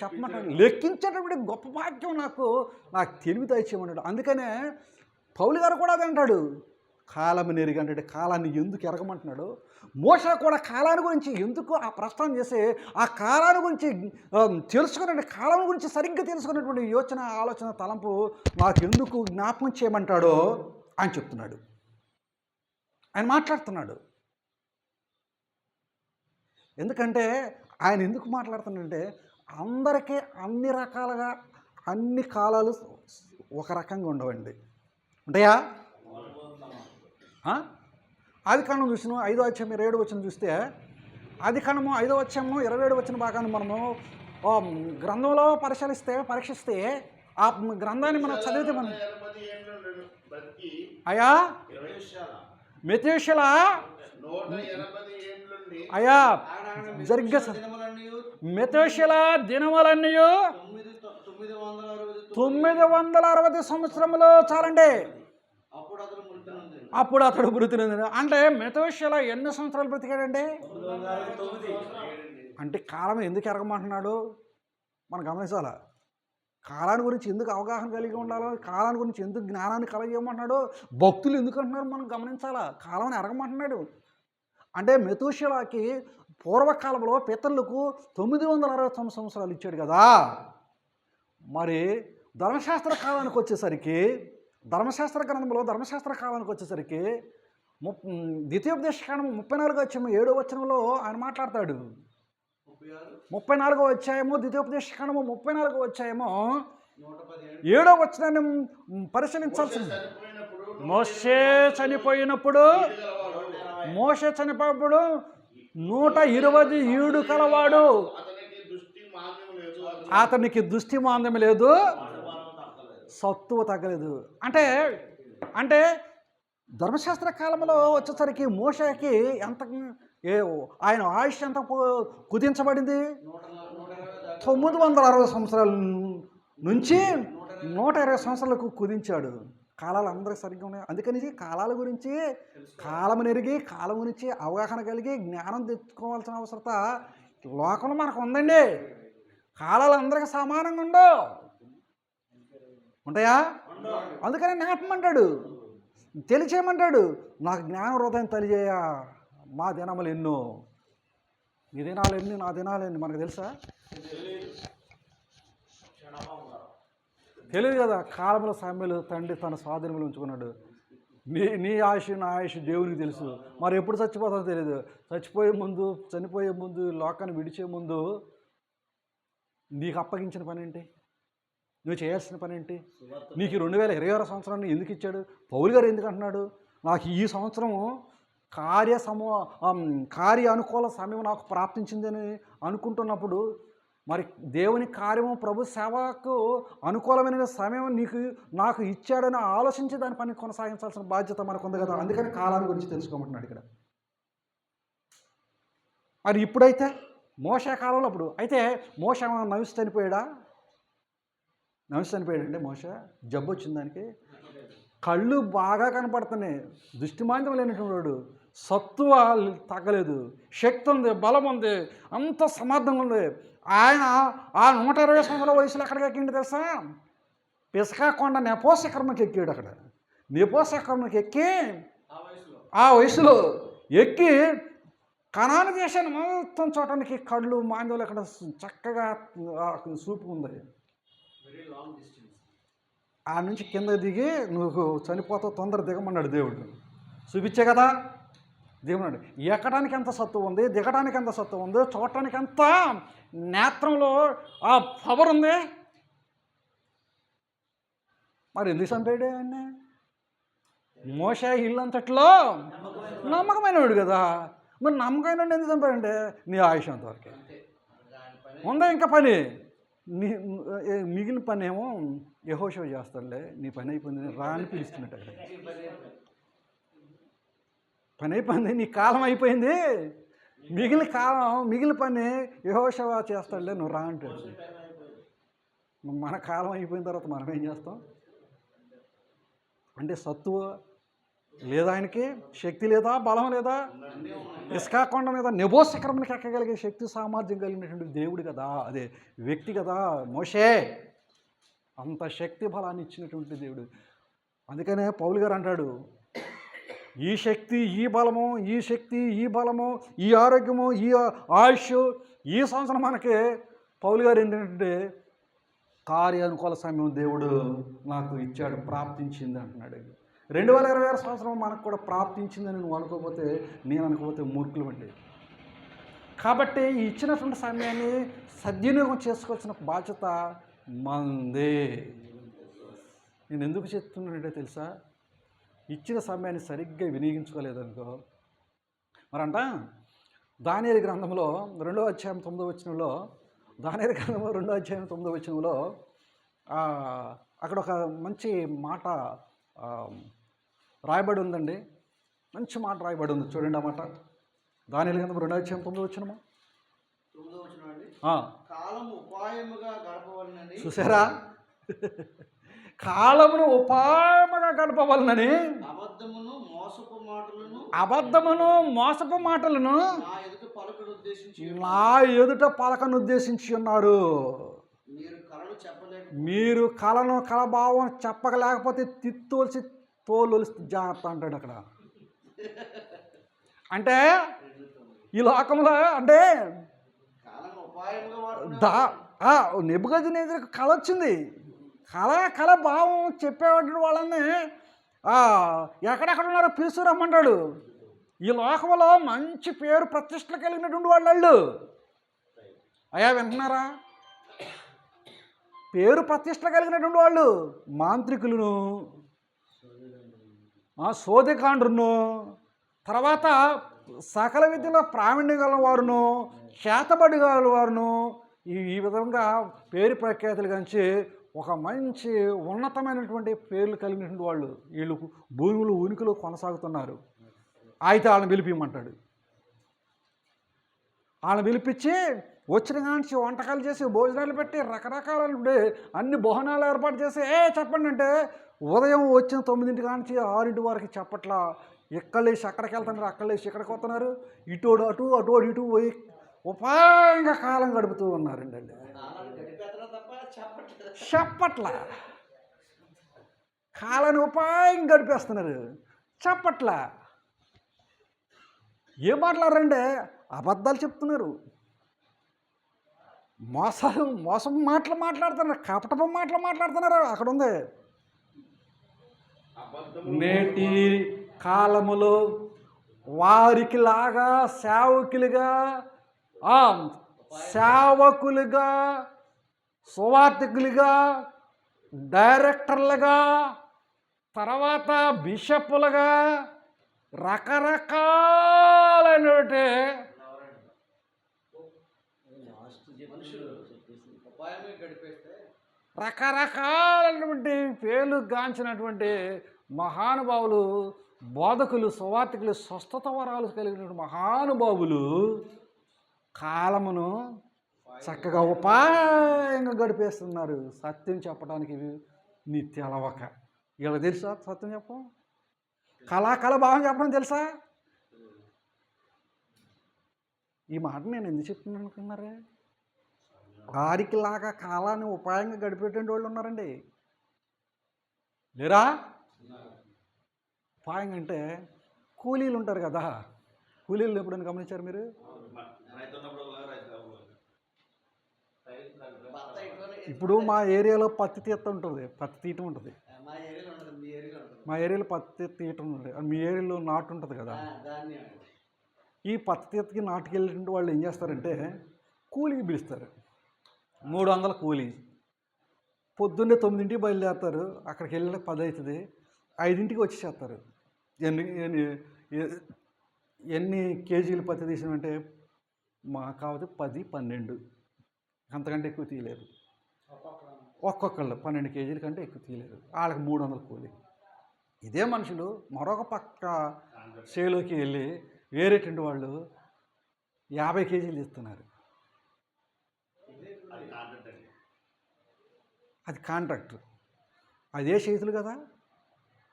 చెప్పమంటాడు. లెక్కించేటప్పుడు గొప్ప భాగ్యం నాకు తెలివి దయచేయమన్నాడు. అందుకనే పౌలు గారు కూడా అది అంటాడు, కాలం నెరిగి అంటే కాలాన్ని ఎందుకు ఎరగమంటున్నాడు. మోషే కూడా కాలాన్ని గురించి ఎందుకు ఆ ప్రస్తావన చేసి ఆ కాలాన్ని గురించి తెలుసుకునే, కాలం గురించి సరిగ్గా తెలుసుకునేటువంటి యోచన, ఆలోచన, తలంపు నాకు ఎందుకు జ్ఞాపకం చేయమంటాడో ఆయన చెప్తున్నాడు, ఆయన మాట్లాడుతున్నాడు. ఎందుకంటే ఆయన ఎందుకు మాట్లాడుతున్నాడంటే అందరికీ అన్ని రకాలుగా అన్ని కాలాలు ఒక రకంగా ఉండవండి. ఉంటాయా? ఆదికాండం చూసిన 5వ అధ్యాయం 27వ వచనం చూస్తే, ఆదికాండము 5వ అధ్యాయము 27వ వచన భాగాన్ని మనము గ్రంథంలో పరీక్షిస్తే ఆ గ్రంథాన్ని మనం చదివితే మనం అయ్యా మెతూషెల అయ్యా జరిగ్గా మెతూషెల దినములన్నీ 960 సంవత్సరములు చాలండి. అప్పుడు అతడు మృతి నొందెను. అంటే మెతూషెల ఎన్ని సంవత్సరాలు బ్రతికాడండి? అంటే కాలం ఎందుకు ఎరగమంటున్నాడు మనం గమనించాలా. కాలాన్ని గురించి ఎందుకు అవగాహన కలిగి ఉండాలో, కాలాన్ని గురించి ఎందుకు జ్ఞానాన్ని కలగమంటున్నాడు, భక్తులు ఎందుకు అంటున్నారు మనం గమనించాలా. కాలాన్ని ఎరగమంటున్నాడు అంటే మెతూషెలకి పూర్వకాలంలో పితరులకు 969 సంవత్సరాలు ఇచ్చాడు కదా. మరి ధర్మశాస్త్ర కాలానికి వచ్చేసరికి, ధర్మశాస్త్ర గ్రంథంలో ధర్మశాస్త్ర కాలానికి వచ్చేసరికి ద్వితీయోపదేశకాండం 34వ అధ్యాయం 7వ వచనంలో ఆయన మాట్లాడతాడు. 34వ అధ్యాయము ద్వితీయోపదేశకాండము 34వ అధ్యాయము 7వ వచనాన్ని పరిశీలించాల్సింది. మోషే చనిపోయినప్పుడు 120 ఈడు కలవాడు, అతనికి దృష్టి మాంద్యం లేదు, సత్తువ తగ్గలేదు. అంటే ధర్మశాస్త్ర కాలంలో వచ్చేసరికి మోషేకి ఎంత ఆయన ఆయుష్ ఎంత కుదించబడింది? 960 సంవత్సరాల నుంచి 120 సంవత్సరాలకు కుదించాడు. కాలాలు అందరికీ సరిగ్గా ఉన్నాయి. అందుకని కాలాల గురించి, కాలం నెరిగి, కాలం గురించి అవగాహన కలిగి జ్ఞానం తెచ్చుకోవాల్సిన అవసరత లోకంలో మనకు ఉందండి. కాలాలు అందరికీ సమానంగా ఉండవు, ఉంటాయా? అందుకని జ్ఞాపమంటాడు, తెలియచేయమంటాడు. నాకు జ్ఞాన హృదయం తెలియజేయ, మా దినములు ఎన్నో. నీ దినాలు ఎన్ని, నా దినాలు ఎన్ని మనకు తెలుసా? తెలియదు కదా. కాలంలో సమయంలో తండ్రి తన స్వాధీనంలో ఉంచుకున్నాడు. నీ ఆయుష్, నా ఆయుష్ దేవునికి తెలుసు. మరి ఎప్పుడు చచ్చిపోతానో తెలియదు. చనిపోయే ముందు లోకాన్ని విడిచే ముందు నీకు అప్పగించిన పని ఏంటి? నువ్వు చేయాల్సిన పని ఏంటి? సువార్త నీకు 2026 సంవత్సరాన్ని ఎందుకు ఇచ్చాడు? పౌలు గారు ఎందుకు అంటున్నాడు, నాకు ఈ సంవత్సరము కార్య అనుకూల సమయం నాకు ప్రాప్తించిందని అనుకుంటున్నప్పుడు, మరి దేవుని కార్యము ప్రభు సేవకు అనుకూలమైన సమయం నాకు ఇచ్చాడని ఆలోచించి దాని పని కొనసాగించాల్సిన బాధ్యత మనకు ఉంది కదా. అందుకని కాలాన్ని గురించి తెలుసుకోమంటున్నాడు ఇక్కడ. మరి ఇప్పుడైతే మోషే కాలంలో అప్పుడు అయితే మోషే నవిసి చనిపోయాడా? నవిసి చనిపోయాడంటే మోషే జబ్బు వచ్చింది దానికి. కళ్ళు బాగా కనపడుతున్నాయి, దృష్టిమాంద్యం లేనటువంటి వాడు, సత్తువ తగ్గలేదు, శక్తి ఉంది, బలం ఉంది, అంత సమర్థంగా ఉంది. ఆయన ఆ 120 సంవత్సరాల వయసులో ఎక్కడికి ఎక్కిండి తెలుసా? పిసకా కొండ నెపో శిఖరంకి ఎక్కాడు. అక్కడ నెపో శిఖరంకి ఎక్కి ఆ వయసులో ఎక్కి కనాను దేశాన్ని మొత్తం చూడటానికి కళ్ళు మాంద్యాలు అక్కడ చక్కగా చూపు ఉంది. Very long distance. ఆ నుంచి కింద దిగి నువ్వు చనిపోతావు, తొందర దిగమన్నాడు దేవుడు. చూపించే కదా దేవుడు. ఎక్కడానికి ఎంత సత్తు ఉంది, దిగడానికి ఎంత సత్తు ఉంది, చూడటానికి ఎంత నేత్రంలో ఆ పవర్ ఉంది. మరి ఎందుకు చంపాడు ఆయన్ని? మోషే ఇల్లంతట్లో నమ్మకమైనవాడు కదా. మరి నమ్మకమైన ఎందుకు చంపాడంటే నీ ఆయుష్ అంతవరకే ఉందా, ఇంకా పని మిగిలిన పని ఏమో యెహోషువ చేస్తాడులే, నీ పని అయిపోయింది రా అని పిలుస్తున్నట్టు. అక్కడ పని అయిపోయింది, నీ కాలం అయిపోయింది, మిగిలిన పని యెహోషువ చేస్తాడులే, నువ్వు రా అంటాడు. మన కాలం అయిపోయిన తర్వాత మనం ఏం చేస్తాం అంటే సత్తువ లేదా, ఆయనకి శక్తి లేదా, బలం లేదా, ఇస్కా కొండ మీద నెబో శిఖరంకి ఎక్కగలిగే శక్తి సామర్థ్యం కలిగినటువంటి దేవుడు కదా, అదే వ్యక్తి కదా మోషే. అంత శక్తి బలాన్ని ఇచ్చినటువంటి దేవుడు. అందుకనే పౌలు గారు అంటాడు, ఈ శక్తి ఈ బలము, ఈ శక్తి ఈ బలము, ఈ ఆరోగ్యము ఈ ఆయుష్ ఈ సంవత్సరం మనకి పౌలు గారు ఏంటంటే కార్యానుకూల సమయం దేవుడు నాకు ఇచ్చాడు, ప్రాప్తించింది అంటున్నాడు. 2026 సంవత్సరం మనకు కూడా ప్రాప్తించిందని నువ్వు అనుకోకపోతే, నేను అనుకోకపోతే మూర్ఖులు అండి. కాబట్టి ఈ ఇచ్చినటువంటి సమయాన్ని సద్వినియోగం చేసుకోవాల్సిన బాధ్యత మందే. నేను ఎందుకు చెప్తున్నానంటే తెలుసా, ఇచ్చిన సమయాన్ని సరిగ్గా వినియోగించుకోలేదనుకో మరంట దానియేలు గ్రంథంలో 2వ అధ్యాయం 9వ వచనంలో, దానియేలు గ్రంథంలో 2వ అధ్యాయం 9వ వచనంలో అక్కడ ఒక మంచి మాట రాయబడి ఉందండి. మంచి మాట రాయబడి ఉంది, చూడండి ఆ మాట. దానియేలు గ్రంథం 2వ అధ్యాయం 9వ వచనము. కాలము ఉపాయముగా గడపవలనని. చూసారా, కాలమును ఉపాయముగా గడపవలనని అబద్ధమును మోసపు మాటలను నా ఎదుట పలకను ఉద్దేశించి ఉన్నారు. మీరు కళను కళభావం చెప్పలేకపోతే తిత్తోల్సి తోలొలిసి జాగ్రత్త అంటాడు అక్కడ. అంటే ఈ లోకంలో అంటే నెబుకద్నెజరుకు కళ వచ్చింది. కళ భావం చెప్పేవాడు వాళ్ళని ఎక్కడెక్కడ ఉన్నారో పిలుచురమ్మంటాడు. ఈ లోకంలో మంచి పేరు ప్రతిష్టలు కలిగినటువంటి వాళ్ళు అయ్యా వింటున్నారా, పేరు ప్రతిష్ట కలిగినటువంటి వాళ్ళు మాంత్రికులను, సోదెకాండ్రును, తర్వాత సకల విద్యలో ప్రావీణ్యం గల వారును, చేతబడి గల వారును, ఈ విధంగా పేరు ప్రఖ్యాతులు గంచి ఒక మంచి ఉన్నతమైనటువంటి పేర్లు కలిగినటువంటి వాళ్ళు వీళ్ళు భూములు ఉనికిలో కొనసాగుతున్నారు. అయితే వాళ్ళని పిలిపిమంటాడు. వాళ్ళని పిలిపించి వచ్చిన కాంచి వంటకాలు చేసి భోజనాలు పెట్టి రకరకాల అన్ని భోజనాలు ఏర్పాటు చేసి చెప్పండి అంటే ఉదయం వచ్చిన 9 కాంచి 6 వరకు చెప్పట్లా. ఎక్కడలేసి అక్కడికి వెళ్తున్నారు, అక్కడలేసి ఇక్కడికి వస్తున్నారు, ఇటోడు అటు అటోడు ఇటు పోయి ఉపాయంగా కాలం గడుపుతూ ఉన్నారండి. చెప్పట్లా, కాలాన్ని ఉపాయం గడిపేస్తున్నారు, చెప్పట్లా. ఏం మాట్లాడారంటే అబద్ధాలు చెప్తున్నారు, మోసం మాటలు మాట్లాడుతున్నారు, కపటపు మాటలు మాట్లాడుతున్నారు. అక్కడ ఉంది. నేటి కాలములో వారికి లాగా సేవకులుగా సువార్థికులుగా డైరెక్టర్లుగా, తర్వాత బిషప్పులుగా, రకరకాలైనటువంటి మనుషులు ఉపాయమే గడిపేస్తే రకరకాలైనటువంటి పేర్లుగాంచినటువంటి మహానుభావులు, బోధకులు, సువార్తికులు, స్వస్థత వరాలు కలిగినటువంటి మహానుభావులు కాలమును చక్కగా ఉపాయంగా గడిపేస్తున్నారు. సత్యం చెప్పడానికి నీ తెలవక. ఇలా తెలుసా సత్యం చెప్పం? కళాభావం చెప్పడం తెలుసా? ఈ మాట నేను ఎందుకు చెప్తున్నాను అనుకున్నారే? వారికిలాగా కాలాన్ని ఉపాయంగా గడిపేటువంటి వాళ్ళు ఉన్నారండి. లేరా? ఉపాయం అంటే కూలీలు ఉంటారు కదా, కూలీలు ఎప్పుడైనా గమనించారు మీరు? ఇప్పుడు మా ఏరియాలో పత్తి తీయటం ఉంటుంది, పత్తి తీయటం ఉంటుంది. మా ఏరియాలో ఉండదు, మీ ఏరియాలో ఉంటుంది. మా ఏరియాలో పత్తి తీయటం ఉంటుంది, మీ ఏరియాలో నాటు ఉంటుంది కదా. ధాన్యం ఈ పత్తి తీతకి నాటుకు వెళ్ళినటువంటి వాళ్ళు ఏం చేస్తారంటే కూలీకి పిలుస్తారు. 300 కూలీ. పొద్దున్నే 9ంటికి బయలుదేరుతారు, అక్కడికి వెళ్ళి 10 అవుతుంది, 5ంటికి వచ్చేసేస్తారు. ఎన్ని కేజీలు పత్తి తీసినామంటే మా కావచ్చు 10, 12, అంతకంటే ఎక్కువ తీయలేరు. ఒక్కొక్కళ్ళు 12 కేజీల కంటే ఎక్కువ తీయలేరు. వాళ్ళకి 300 కూలీ. ఇదే మనుషులు మరొక పక్క చేలోకి వెళ్ళి వేరేటువంటి వాళ్ళు 50 కేజీలు ఇస్తున్నారు. అది కాంట్రాక్టర్. అదే చేతులు కదా,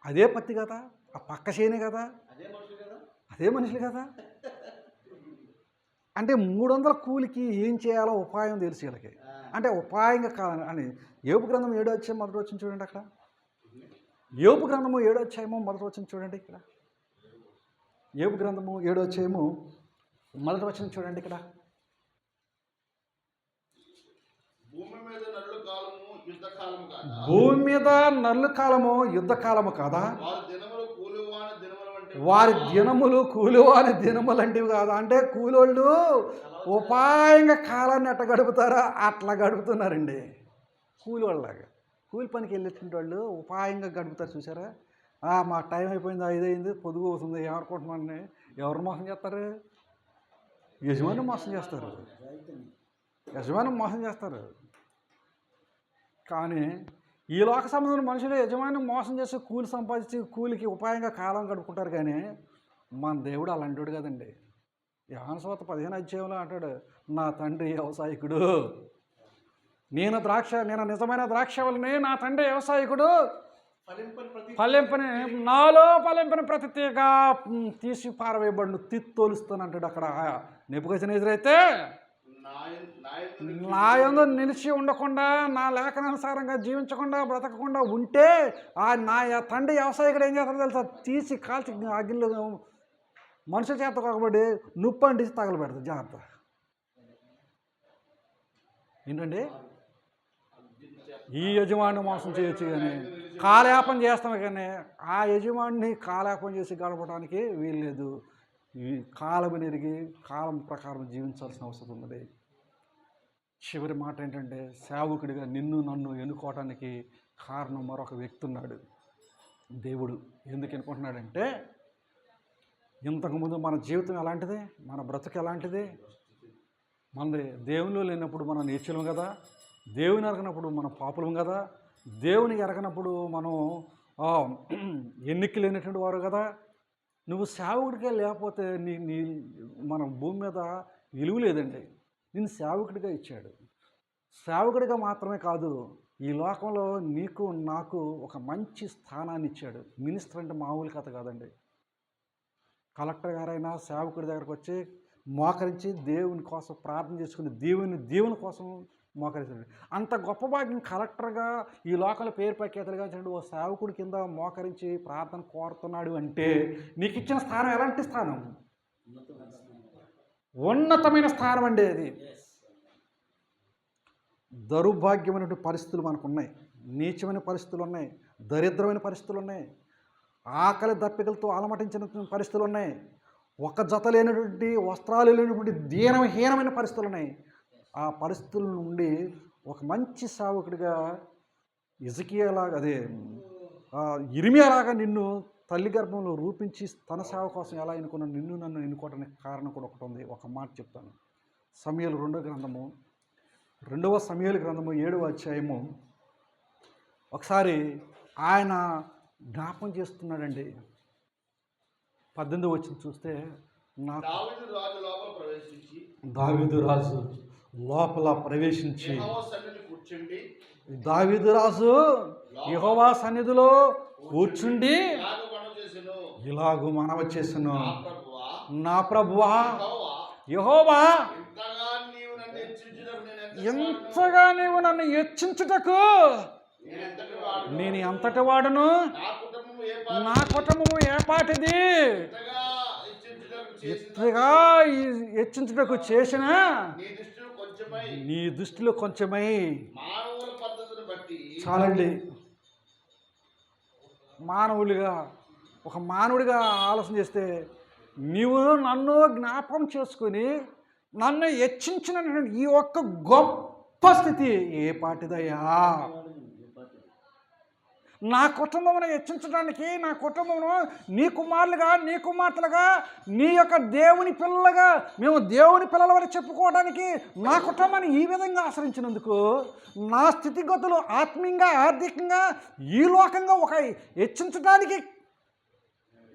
అదే పత్తి కదా, ఆ పక్క చేనే కదా, అదే మనుషులు కదా, అదే మనుషులు కదా. అంటే 300 కూలికి ఏం చేయాలో ఉపాయం తెలుసు వీళ్ళకి. అంటే ఉపాయంగా అని యోబు గ్రంథం 7వ అధ్యాయం మొదటి వచనం చూడండి. అక్కడ యోబు గ్రంథము 7వ అధ్యాయము మొదటి వచనం చూడండి. ఇక్కడ యోబు గ్రంథము 7వ అధ్యాయము మొదటి వచనం చూడండి. ఇక్కడ భూమి మీద నల్లు కాలము యుద్ధ కాలము కాదా? వారి దినములు కూలివాని దినములు అంటివి కాదా? అంటే కూలోళ్ళు ఉపాయంగా కాలాన్ని ఎట్లా గడుపుతారో అట్లా గడుపుతున్నారండి. కూలివాళ్ళలాగా కూలి పనికి వెళ్ళేటువంటి వాళ్ళు ఉపాయంగా గడుపుతారు. చూసారా? మా టైం అయిపోయింది, 5 అయింది, పొదుగు అవుతుంది ఏమనుకుంటున్నాను. ఎవరు మోసం చేస్తారు? యజమాని మోసం చేస్తారు, యజమాని మోసం చేస్తారు. కానీ ఈ లోక సంబంధమైన మనుషులు యజమాని మోసం చేసి కూలి సంపాదించి కూలికి ఉపాయంగా కాలం గడుపుకుంటారు. కానీ మన దేవుడు అలాంటివాడు కదండి. యోహాను సువార్త 15వ అధ్యాయంలో అంటాడు, నా తండ్రి వ్యవసాయకుడు, నేను నిజమైన ద్రాక్షవల్లిని, నా తండ్రి వ్యవసాయకుడు, ఫలింపని నాలో ఫలింపని ప్రతి తీగ తీసి పారవేయబడిను తిత్తోలుస్తానంటాడు. అక్కడ నెబుకద్నెజరైతే నా యందు నిలిచి ఉండకుండా, నా లేఖనానుసారంగా జీవించకుండా, బ్రతకకుండా ఉంటే నా తండ్రి వ్యవసాయకుడు ఏం చేస్తారో తెలుసా? తీసి కాల్చి అగ్నిలో మనుషుల చేత కాకబడి నుప్పండి తగలబెడతారు. జాగ్రత్త. ఏంటండి? ఈ యజమాని మోసం చేయొచ్చు కానీ కాలయాపన చేస్తాం, కానీ ఆ యజమాని కాలయాపన చేసి గడపడానికి వీల్లేదు. ఈ కాలం ఎరిగి కాలం ప్రకారం జీవించాల్సిన అవసరం ఉన్నది. చివరి మాట ఏంటంటే, సేవకుడిగా నిన్ను నన్ను ఎన్నుకోవటానికి కారణం మరొక వ్యక్తి ఉన్నాడు. దేవుడు. ఎందుకు ఎన్నుకుంటున్నాడంటే, ఇంతకుముందు మన జీవితం ఎలాంటిది, మన బ్రతుకు ఎలాంటిది, మనది దేవునిలో లేనప్పుడు మనం నీచులం కదా, దేవుని ఎరగనప్పుడు మనం పాపులం కదా, దేవుని ఎరగనప్పుడు మనం ఎన్నిక లేనటువంటి వారు కదా. నువ్వు సేవకుడిగా లేకపోతే నీ మన భూమి మీద విలువ లేదండి. నిన్ను సేవకుడిగా ఇచ్చాడు. సేవకుడిగా మాత్రమే కాదు, ఈ లోకంలో నీకు నాకు ఒక మంచి స్థానాన్ని ఇచ్చాడు. మినిస్టర్ అంటే మామూలు కథ కాదండి. కలెక్టర్ గారైనా సేవకుడి దగ్గరకు వచ్చి మోకరించి దేవుని కోసం ప్రార్థన చేసుకుని దేవుని కోసం మోకరించాడు. అంత గొప్ప భాగ్యం కలెక్టర్గా ఈ లోకంలో పేరు ప్రఖ్యాతులుగా ఓ సేవకుడి కింద మోకరించి ప్రార్థన కోరుతున్నాడు అంటే నీకు ఇచ్చిన స్థానం ఎలాంటి స్థానం? ఉన్నతమైన స్థానం అండి అది. దౌర్భాగ్యమైనటువంటి పరిస్థితులు మనకు ఉన్నాయి, నీచమైన పరిస్థితులు ఉన్నాయి, దరిద్రమైన పరిస్థితులు ఉన్నాయి, ఆకలి దప్పికలతో అలమటించిన పరిస్థితులు ఉన్నాయి, ఒక జత లేనటువంటి వస్త్రాలు లేనటువంటి దీనహీనమైన పరిస్థితులు ఉన్నాయి. ఆ పరిస్థితుల నుండి ఒక మంచి సేవకుడిగా హిజ్కియాలాగా అదే ఇర్మియాలాగా నిన్ను తల్లి గర్భంలో రూపించి తన సేవ కోసం ఎలా ఎన్నుకున్నాను, నిన్ను నన్ను ఎన్నుకోవడానికి కారణం కూడా ఒకటి ఉంది. ఒక మాట చెప్తాను. సమూయేలు 2వ సమూయేలు గ్రంథము 7వ అధ్యాయము ఒకసారి ఆయన జ్ఞాపం చేస్తున్నాడండి. 18వ వచనం చూస్తే, నాకు దావీదు రాజు లోపల ప్రవేశించి దావీదు రాజు యెహోవా సన్నిధిలో కూర్చుండి ఇలాగూ మనవ చేసెను, నా ప్రభువా యెహోవా, ఎంతగా నీవు నన్ను హెచ్చించుటకు నేను ఎంతటి వాడును, నా కుటుంబము ఏ పాటిది, ఎంతగా హెచ్చించుటకు చేసిన నీ దృష్టిలో కొంచెమై. చాలండి. ఒక మానవుడిగా ఆలోచన చేస్తే, నీవు నన్ను జ్ఞాపకం చేసుకుని నన్ను హెచ్చించిన ఈ ఒక్క గొప్ప స్థితి ఏ పాటిదయ్యా? నా కుటుంబమును హెచ్చించడానికి, నా కుటుంబమును నీ కుమారులుగా నీ కుమార్తెలుగా నీ యొక్క దేవుని పిల్లలుగా మేము దేవుని పిల్లల వరకు చెప్పుకోవడానికి నా కుటుంబాన్ని ఈ విధంగా ఆశ్రయించినందుకు, నా స్థితిగతులు ఆత్మీయంగా ఆర్థికంగా ఈ లోకంగా ఒక హెచ్చించడానికి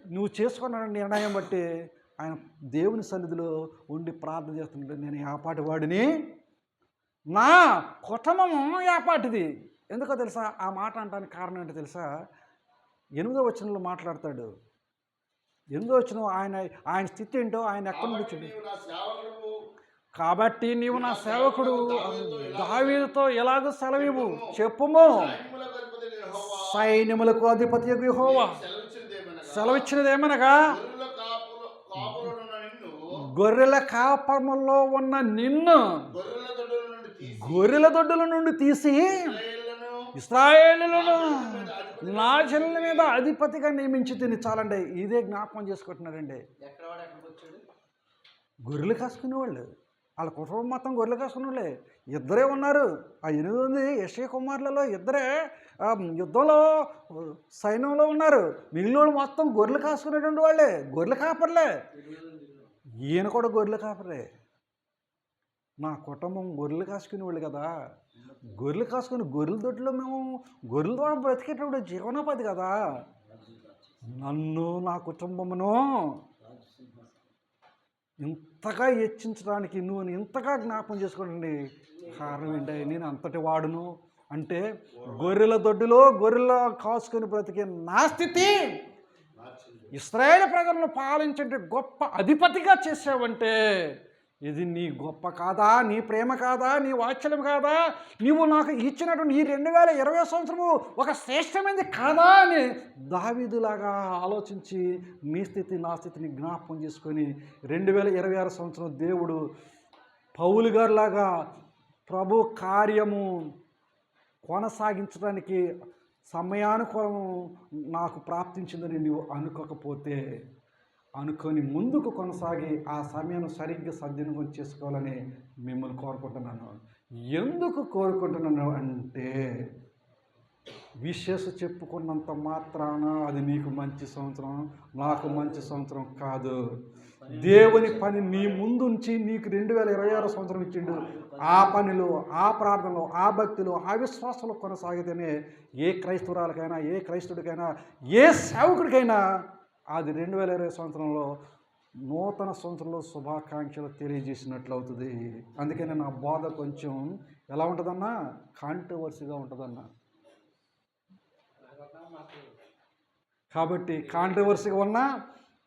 నువ్వు చేసుకున్న నిర్ణయం బట్టి ఆయన దేవుని సన్నిధిలో ఉండి ప్రార్థన చేస్తుంటే, నేను యాపాటి వాడిని, నా కుటుంబము యాపాటిది. ఎందుకో తెలుసా? ఆ మాట అనడానికి కారణం ఏంటో తెలుసా? 8వ వచనంలో మాట్లాడతాడు. 8వ వచనం ఆయన స్థితి ఏంటో, ఆయన ఎక్కడి నుంచి వచ్చాడు. కాబట్టి నీవు నా సేవకుడు దావీదుతో ఎలాగో సెలవివ్వు, చెప్పుము. సైన్యములకు అధిపతి యెహోవా సెలవిచ్చినదేమనగా, గొర్రెల కాపములో ఉన్న నిన్ను గొర్రెల దొడ్డుల నుండి తీసి ఇశ్రాయేలులను నా జనుల మీద అధిపతిగా నియమించి తిని. చాలండి, ఇదే జ్ఞాపకం చేసుకుంటున్నాడండి. గొర్రెలు కాసుకునేవాళ్ళు, వాళ్ళ కుటుంబం మొత్తం గొర్రెలు కాసుకునే వాళ్ళే. ఇద్దరే ఉన్నారు. ఆ 8 యెషయా కుమారులలో ఇద్దరే యుద్ధంలో సైన్యంలో ఉన్నారు. మిగిలిన మొత్తం గొర్రెలు కాసుకునేటువంటి వాళ్ళే, గొర్రెలు కాపర్లే. ఈయన కూడా గొర్రెలు కాపరే. నా కుటుంబం గొర్రెలు కాసుకునే వాళ్ళు కదా. గొర్రెలు కాసుకుని గొర్రెల దొడ్లో మేము గొర్రెల ద్వారా బ్రతికేటప్పుడు జీవనోపాధి కదా. నన్ను నా కుటుంబమును ఇంతగా హెచ్చించడానికి నువ్వు ఇంతగా జ్ఞాపకం చేసుకోండి. కారణం ఏంటి? నేను అంతటి వాడును అంటే, గొర్రెల దొడ్డులో గొర్రెల కాసుకొని బ్రతికే నా స్థితి ఇశ్రాయేలు ప్రజలను పాలించే గొప్ప అధిపతిగా చేసావంటే, ఇది నీ గొప్ప కాదా? నీ ప్రేమ కాదా? నీ వాత్సల్యం కాదా? నీవు నాకు ఇచ్చినటువంటి ఈ 2020 సంవత్సరము ఒక శ్రేష్టమైనది కాదా అని దావీదులాగా ఆలోచించి మీ స్థితి నా స్థితిని జ్ఞాపకం చేసుకొని 2026 సంవత్సరం దేవుడు పౌలు గారిలాగా ప్రభు కార్యము కొనసాగించడానికి సమయానుకూలం నాకు ప్రాప్తించిందని నీవు అనుకోకపోతే, అనుకొని ముందుకు కొనసాగి ఆ సమయాన్ని సరిగ్గా సద్వినియోగం చేసుకోవాలని మిమ్మల్ని కోరుకుంటున్నాను. ఎందుకు కోరుకుంటున్నాను అంటే, విశేష చెప్పుకున్నంత మాత్రాన అది నీకు మంచి సంవత్సరం, నాకు మంచి సంవత్సరం కాదు. దేవుని పని నీ ముందుంచి నీకు 2026 సంవత్సరం ఇచ్చిండు. ఆ పనిలో, ఆ ప్రార్థనలో, ఆ భక్తిలో, ఆ విశ్వాసంలో కొనసాగితేనే ఏ క్రైస్తవురాలకైనా, ఏ క్రైస్తవుడికైనా, ఏ సేవకుడికైనా అది 2020 సంవత్సరంలో నూతన సంవత్సరంలో శుభాకాంక్షలు తెలియజేసినట్లు అవుతుంది. అందుకని నా బోధ కొంచెం ఎలా ఉంటుందన్నా, కాంట్రవర్సీగా ఉంటుందన్నా. కాబట్టి కాంట్రవర్సీగా ఉన్న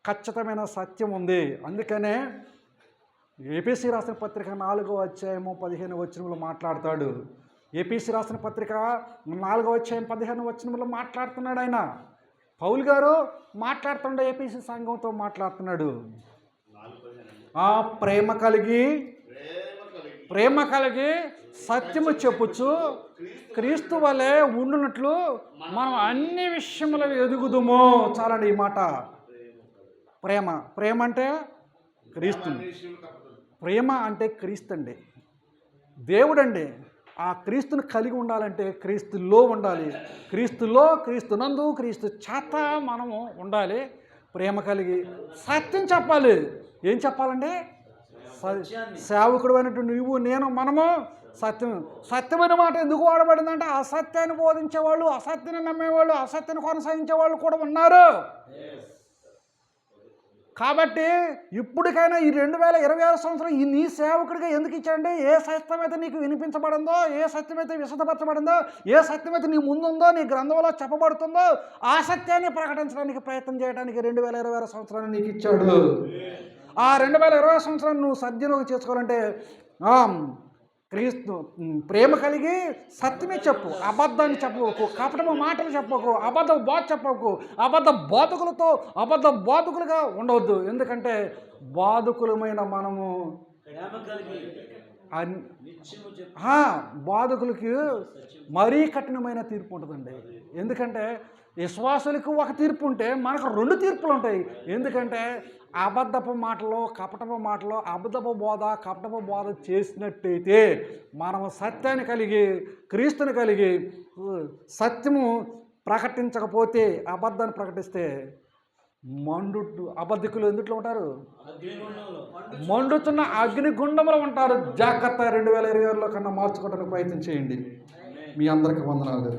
ఖచ్చితమైన సత్యం ఉంది. అందుకనే ఏపీసీ రాసిన పత్రిక 4వ అధ్యాయము 15వ వచనంలో మాట్లాడతాడు. ఏపీసీ రాసిన పత్రిక 4వ అధ్యాయం 15వ వచనంలో మాట్లాడుతున్నాడు ఆయన. పౌలు గారు మాట్లాడుతుండే ఏపీసీ సంఘంతో మాట్లాడుతున్నాడు. ప్రేమ కలిగి సత్యము చెప్పుచు క్రీస్తు వలె ఉండునట్లు మనం అన్ని విషయములు ఎదుగుదుము. చాలండి ఈ మాట. ప్రేమ అంటే క్రీస్తు. ప్రేమ అంటే క్రీస్తు అండి, దేవుడండి. ఆ క్రీస్తుని కలిగి ఉండాలంటే క్రీస్తులో ఉండాలి. క్రీస్తులో, క్రీస్తునందు, క్రీస్తు చేత మనము ఉండాలి. ప్రేమ కలిగి సత్యం చెప్పాలి. ఏం చెప్పాలండి? సేవకుడు అయినట్టు నువ్వు, నేను, మనము సత్యమైన మాట ఎందుకు వాడబడిందంటే అసత్యాన్ని బోధించేవాళ్ళు, అసత్యాన్ని నమ్మేవాళ్ళు, అసత్యాన్ని కొనసాగించేవాళ్ళు కూడా ఉన్నారు. కాబట్టి ఇప్పటికైనా ఈ 2026 సంవత్సరం ఈ నీ సేవకుడిగా ఎందుకు ఇచ్చాడంటే ఏ సత్యమైతే నీకు వినిపించబడిందో, ఏ సత్యమైతే విశదపరచబడిందో, ఏ సత్యమైతే నీ ముందుందో, నీ గ్రంథంలో చెప్పబడుతుందో ఆ సత్యాన్ని ప్రకటించడానికి ప్రయత్నం చేయడానికి 2026 సంవత్సరాన్ని నీకు ఇచ్చాడు. ఆ 2020 సంవత్సరాన్ని నువ్వు సద్వినియోగం చేసుకోవాలంటే క్రీస్తు ప్రేమ కలిగి సత్యమే చెప్పు, అబద్ధాన్ని చెప్పకు, కపటము మాటలు చెప్పకు, అబద్ధ బోధ చెప్పకు, అబద్ధ బోధకులుగా ఉండవద్దు. ఎందుకంటే బాధకులమైన మనము బాధకులకి మరీ కఠినమైన తీర్పు ఉంటుందండి. ఎందుకంటే విశ్వాసులకు ఒక తీర్పు ఉంటే మనకు 2 తీర్పులు ఉంటాయి. ఎందుకంటే అబద్ధపు మాటలు, కపటపు మాటలు, కపటపు బోధ చేసినట్టయితే మనము సత్యాన్ని కలిగి, క్రీస్తుని కలిగి సత్యము ప్రకటించకపోతే, అబద్ధాన్ని ప్రకటిస్తే అబద్ధికులు ఎందుట్లో ఉంటారు? మండుతున్న అగ్నిగుండంలో ఉంటారు. జాగ్రత్త 2026లో కన్నా మార్చుకోవడానికి ప్రయత్నం చేయండి. మీ అందరికీ వందనాలు.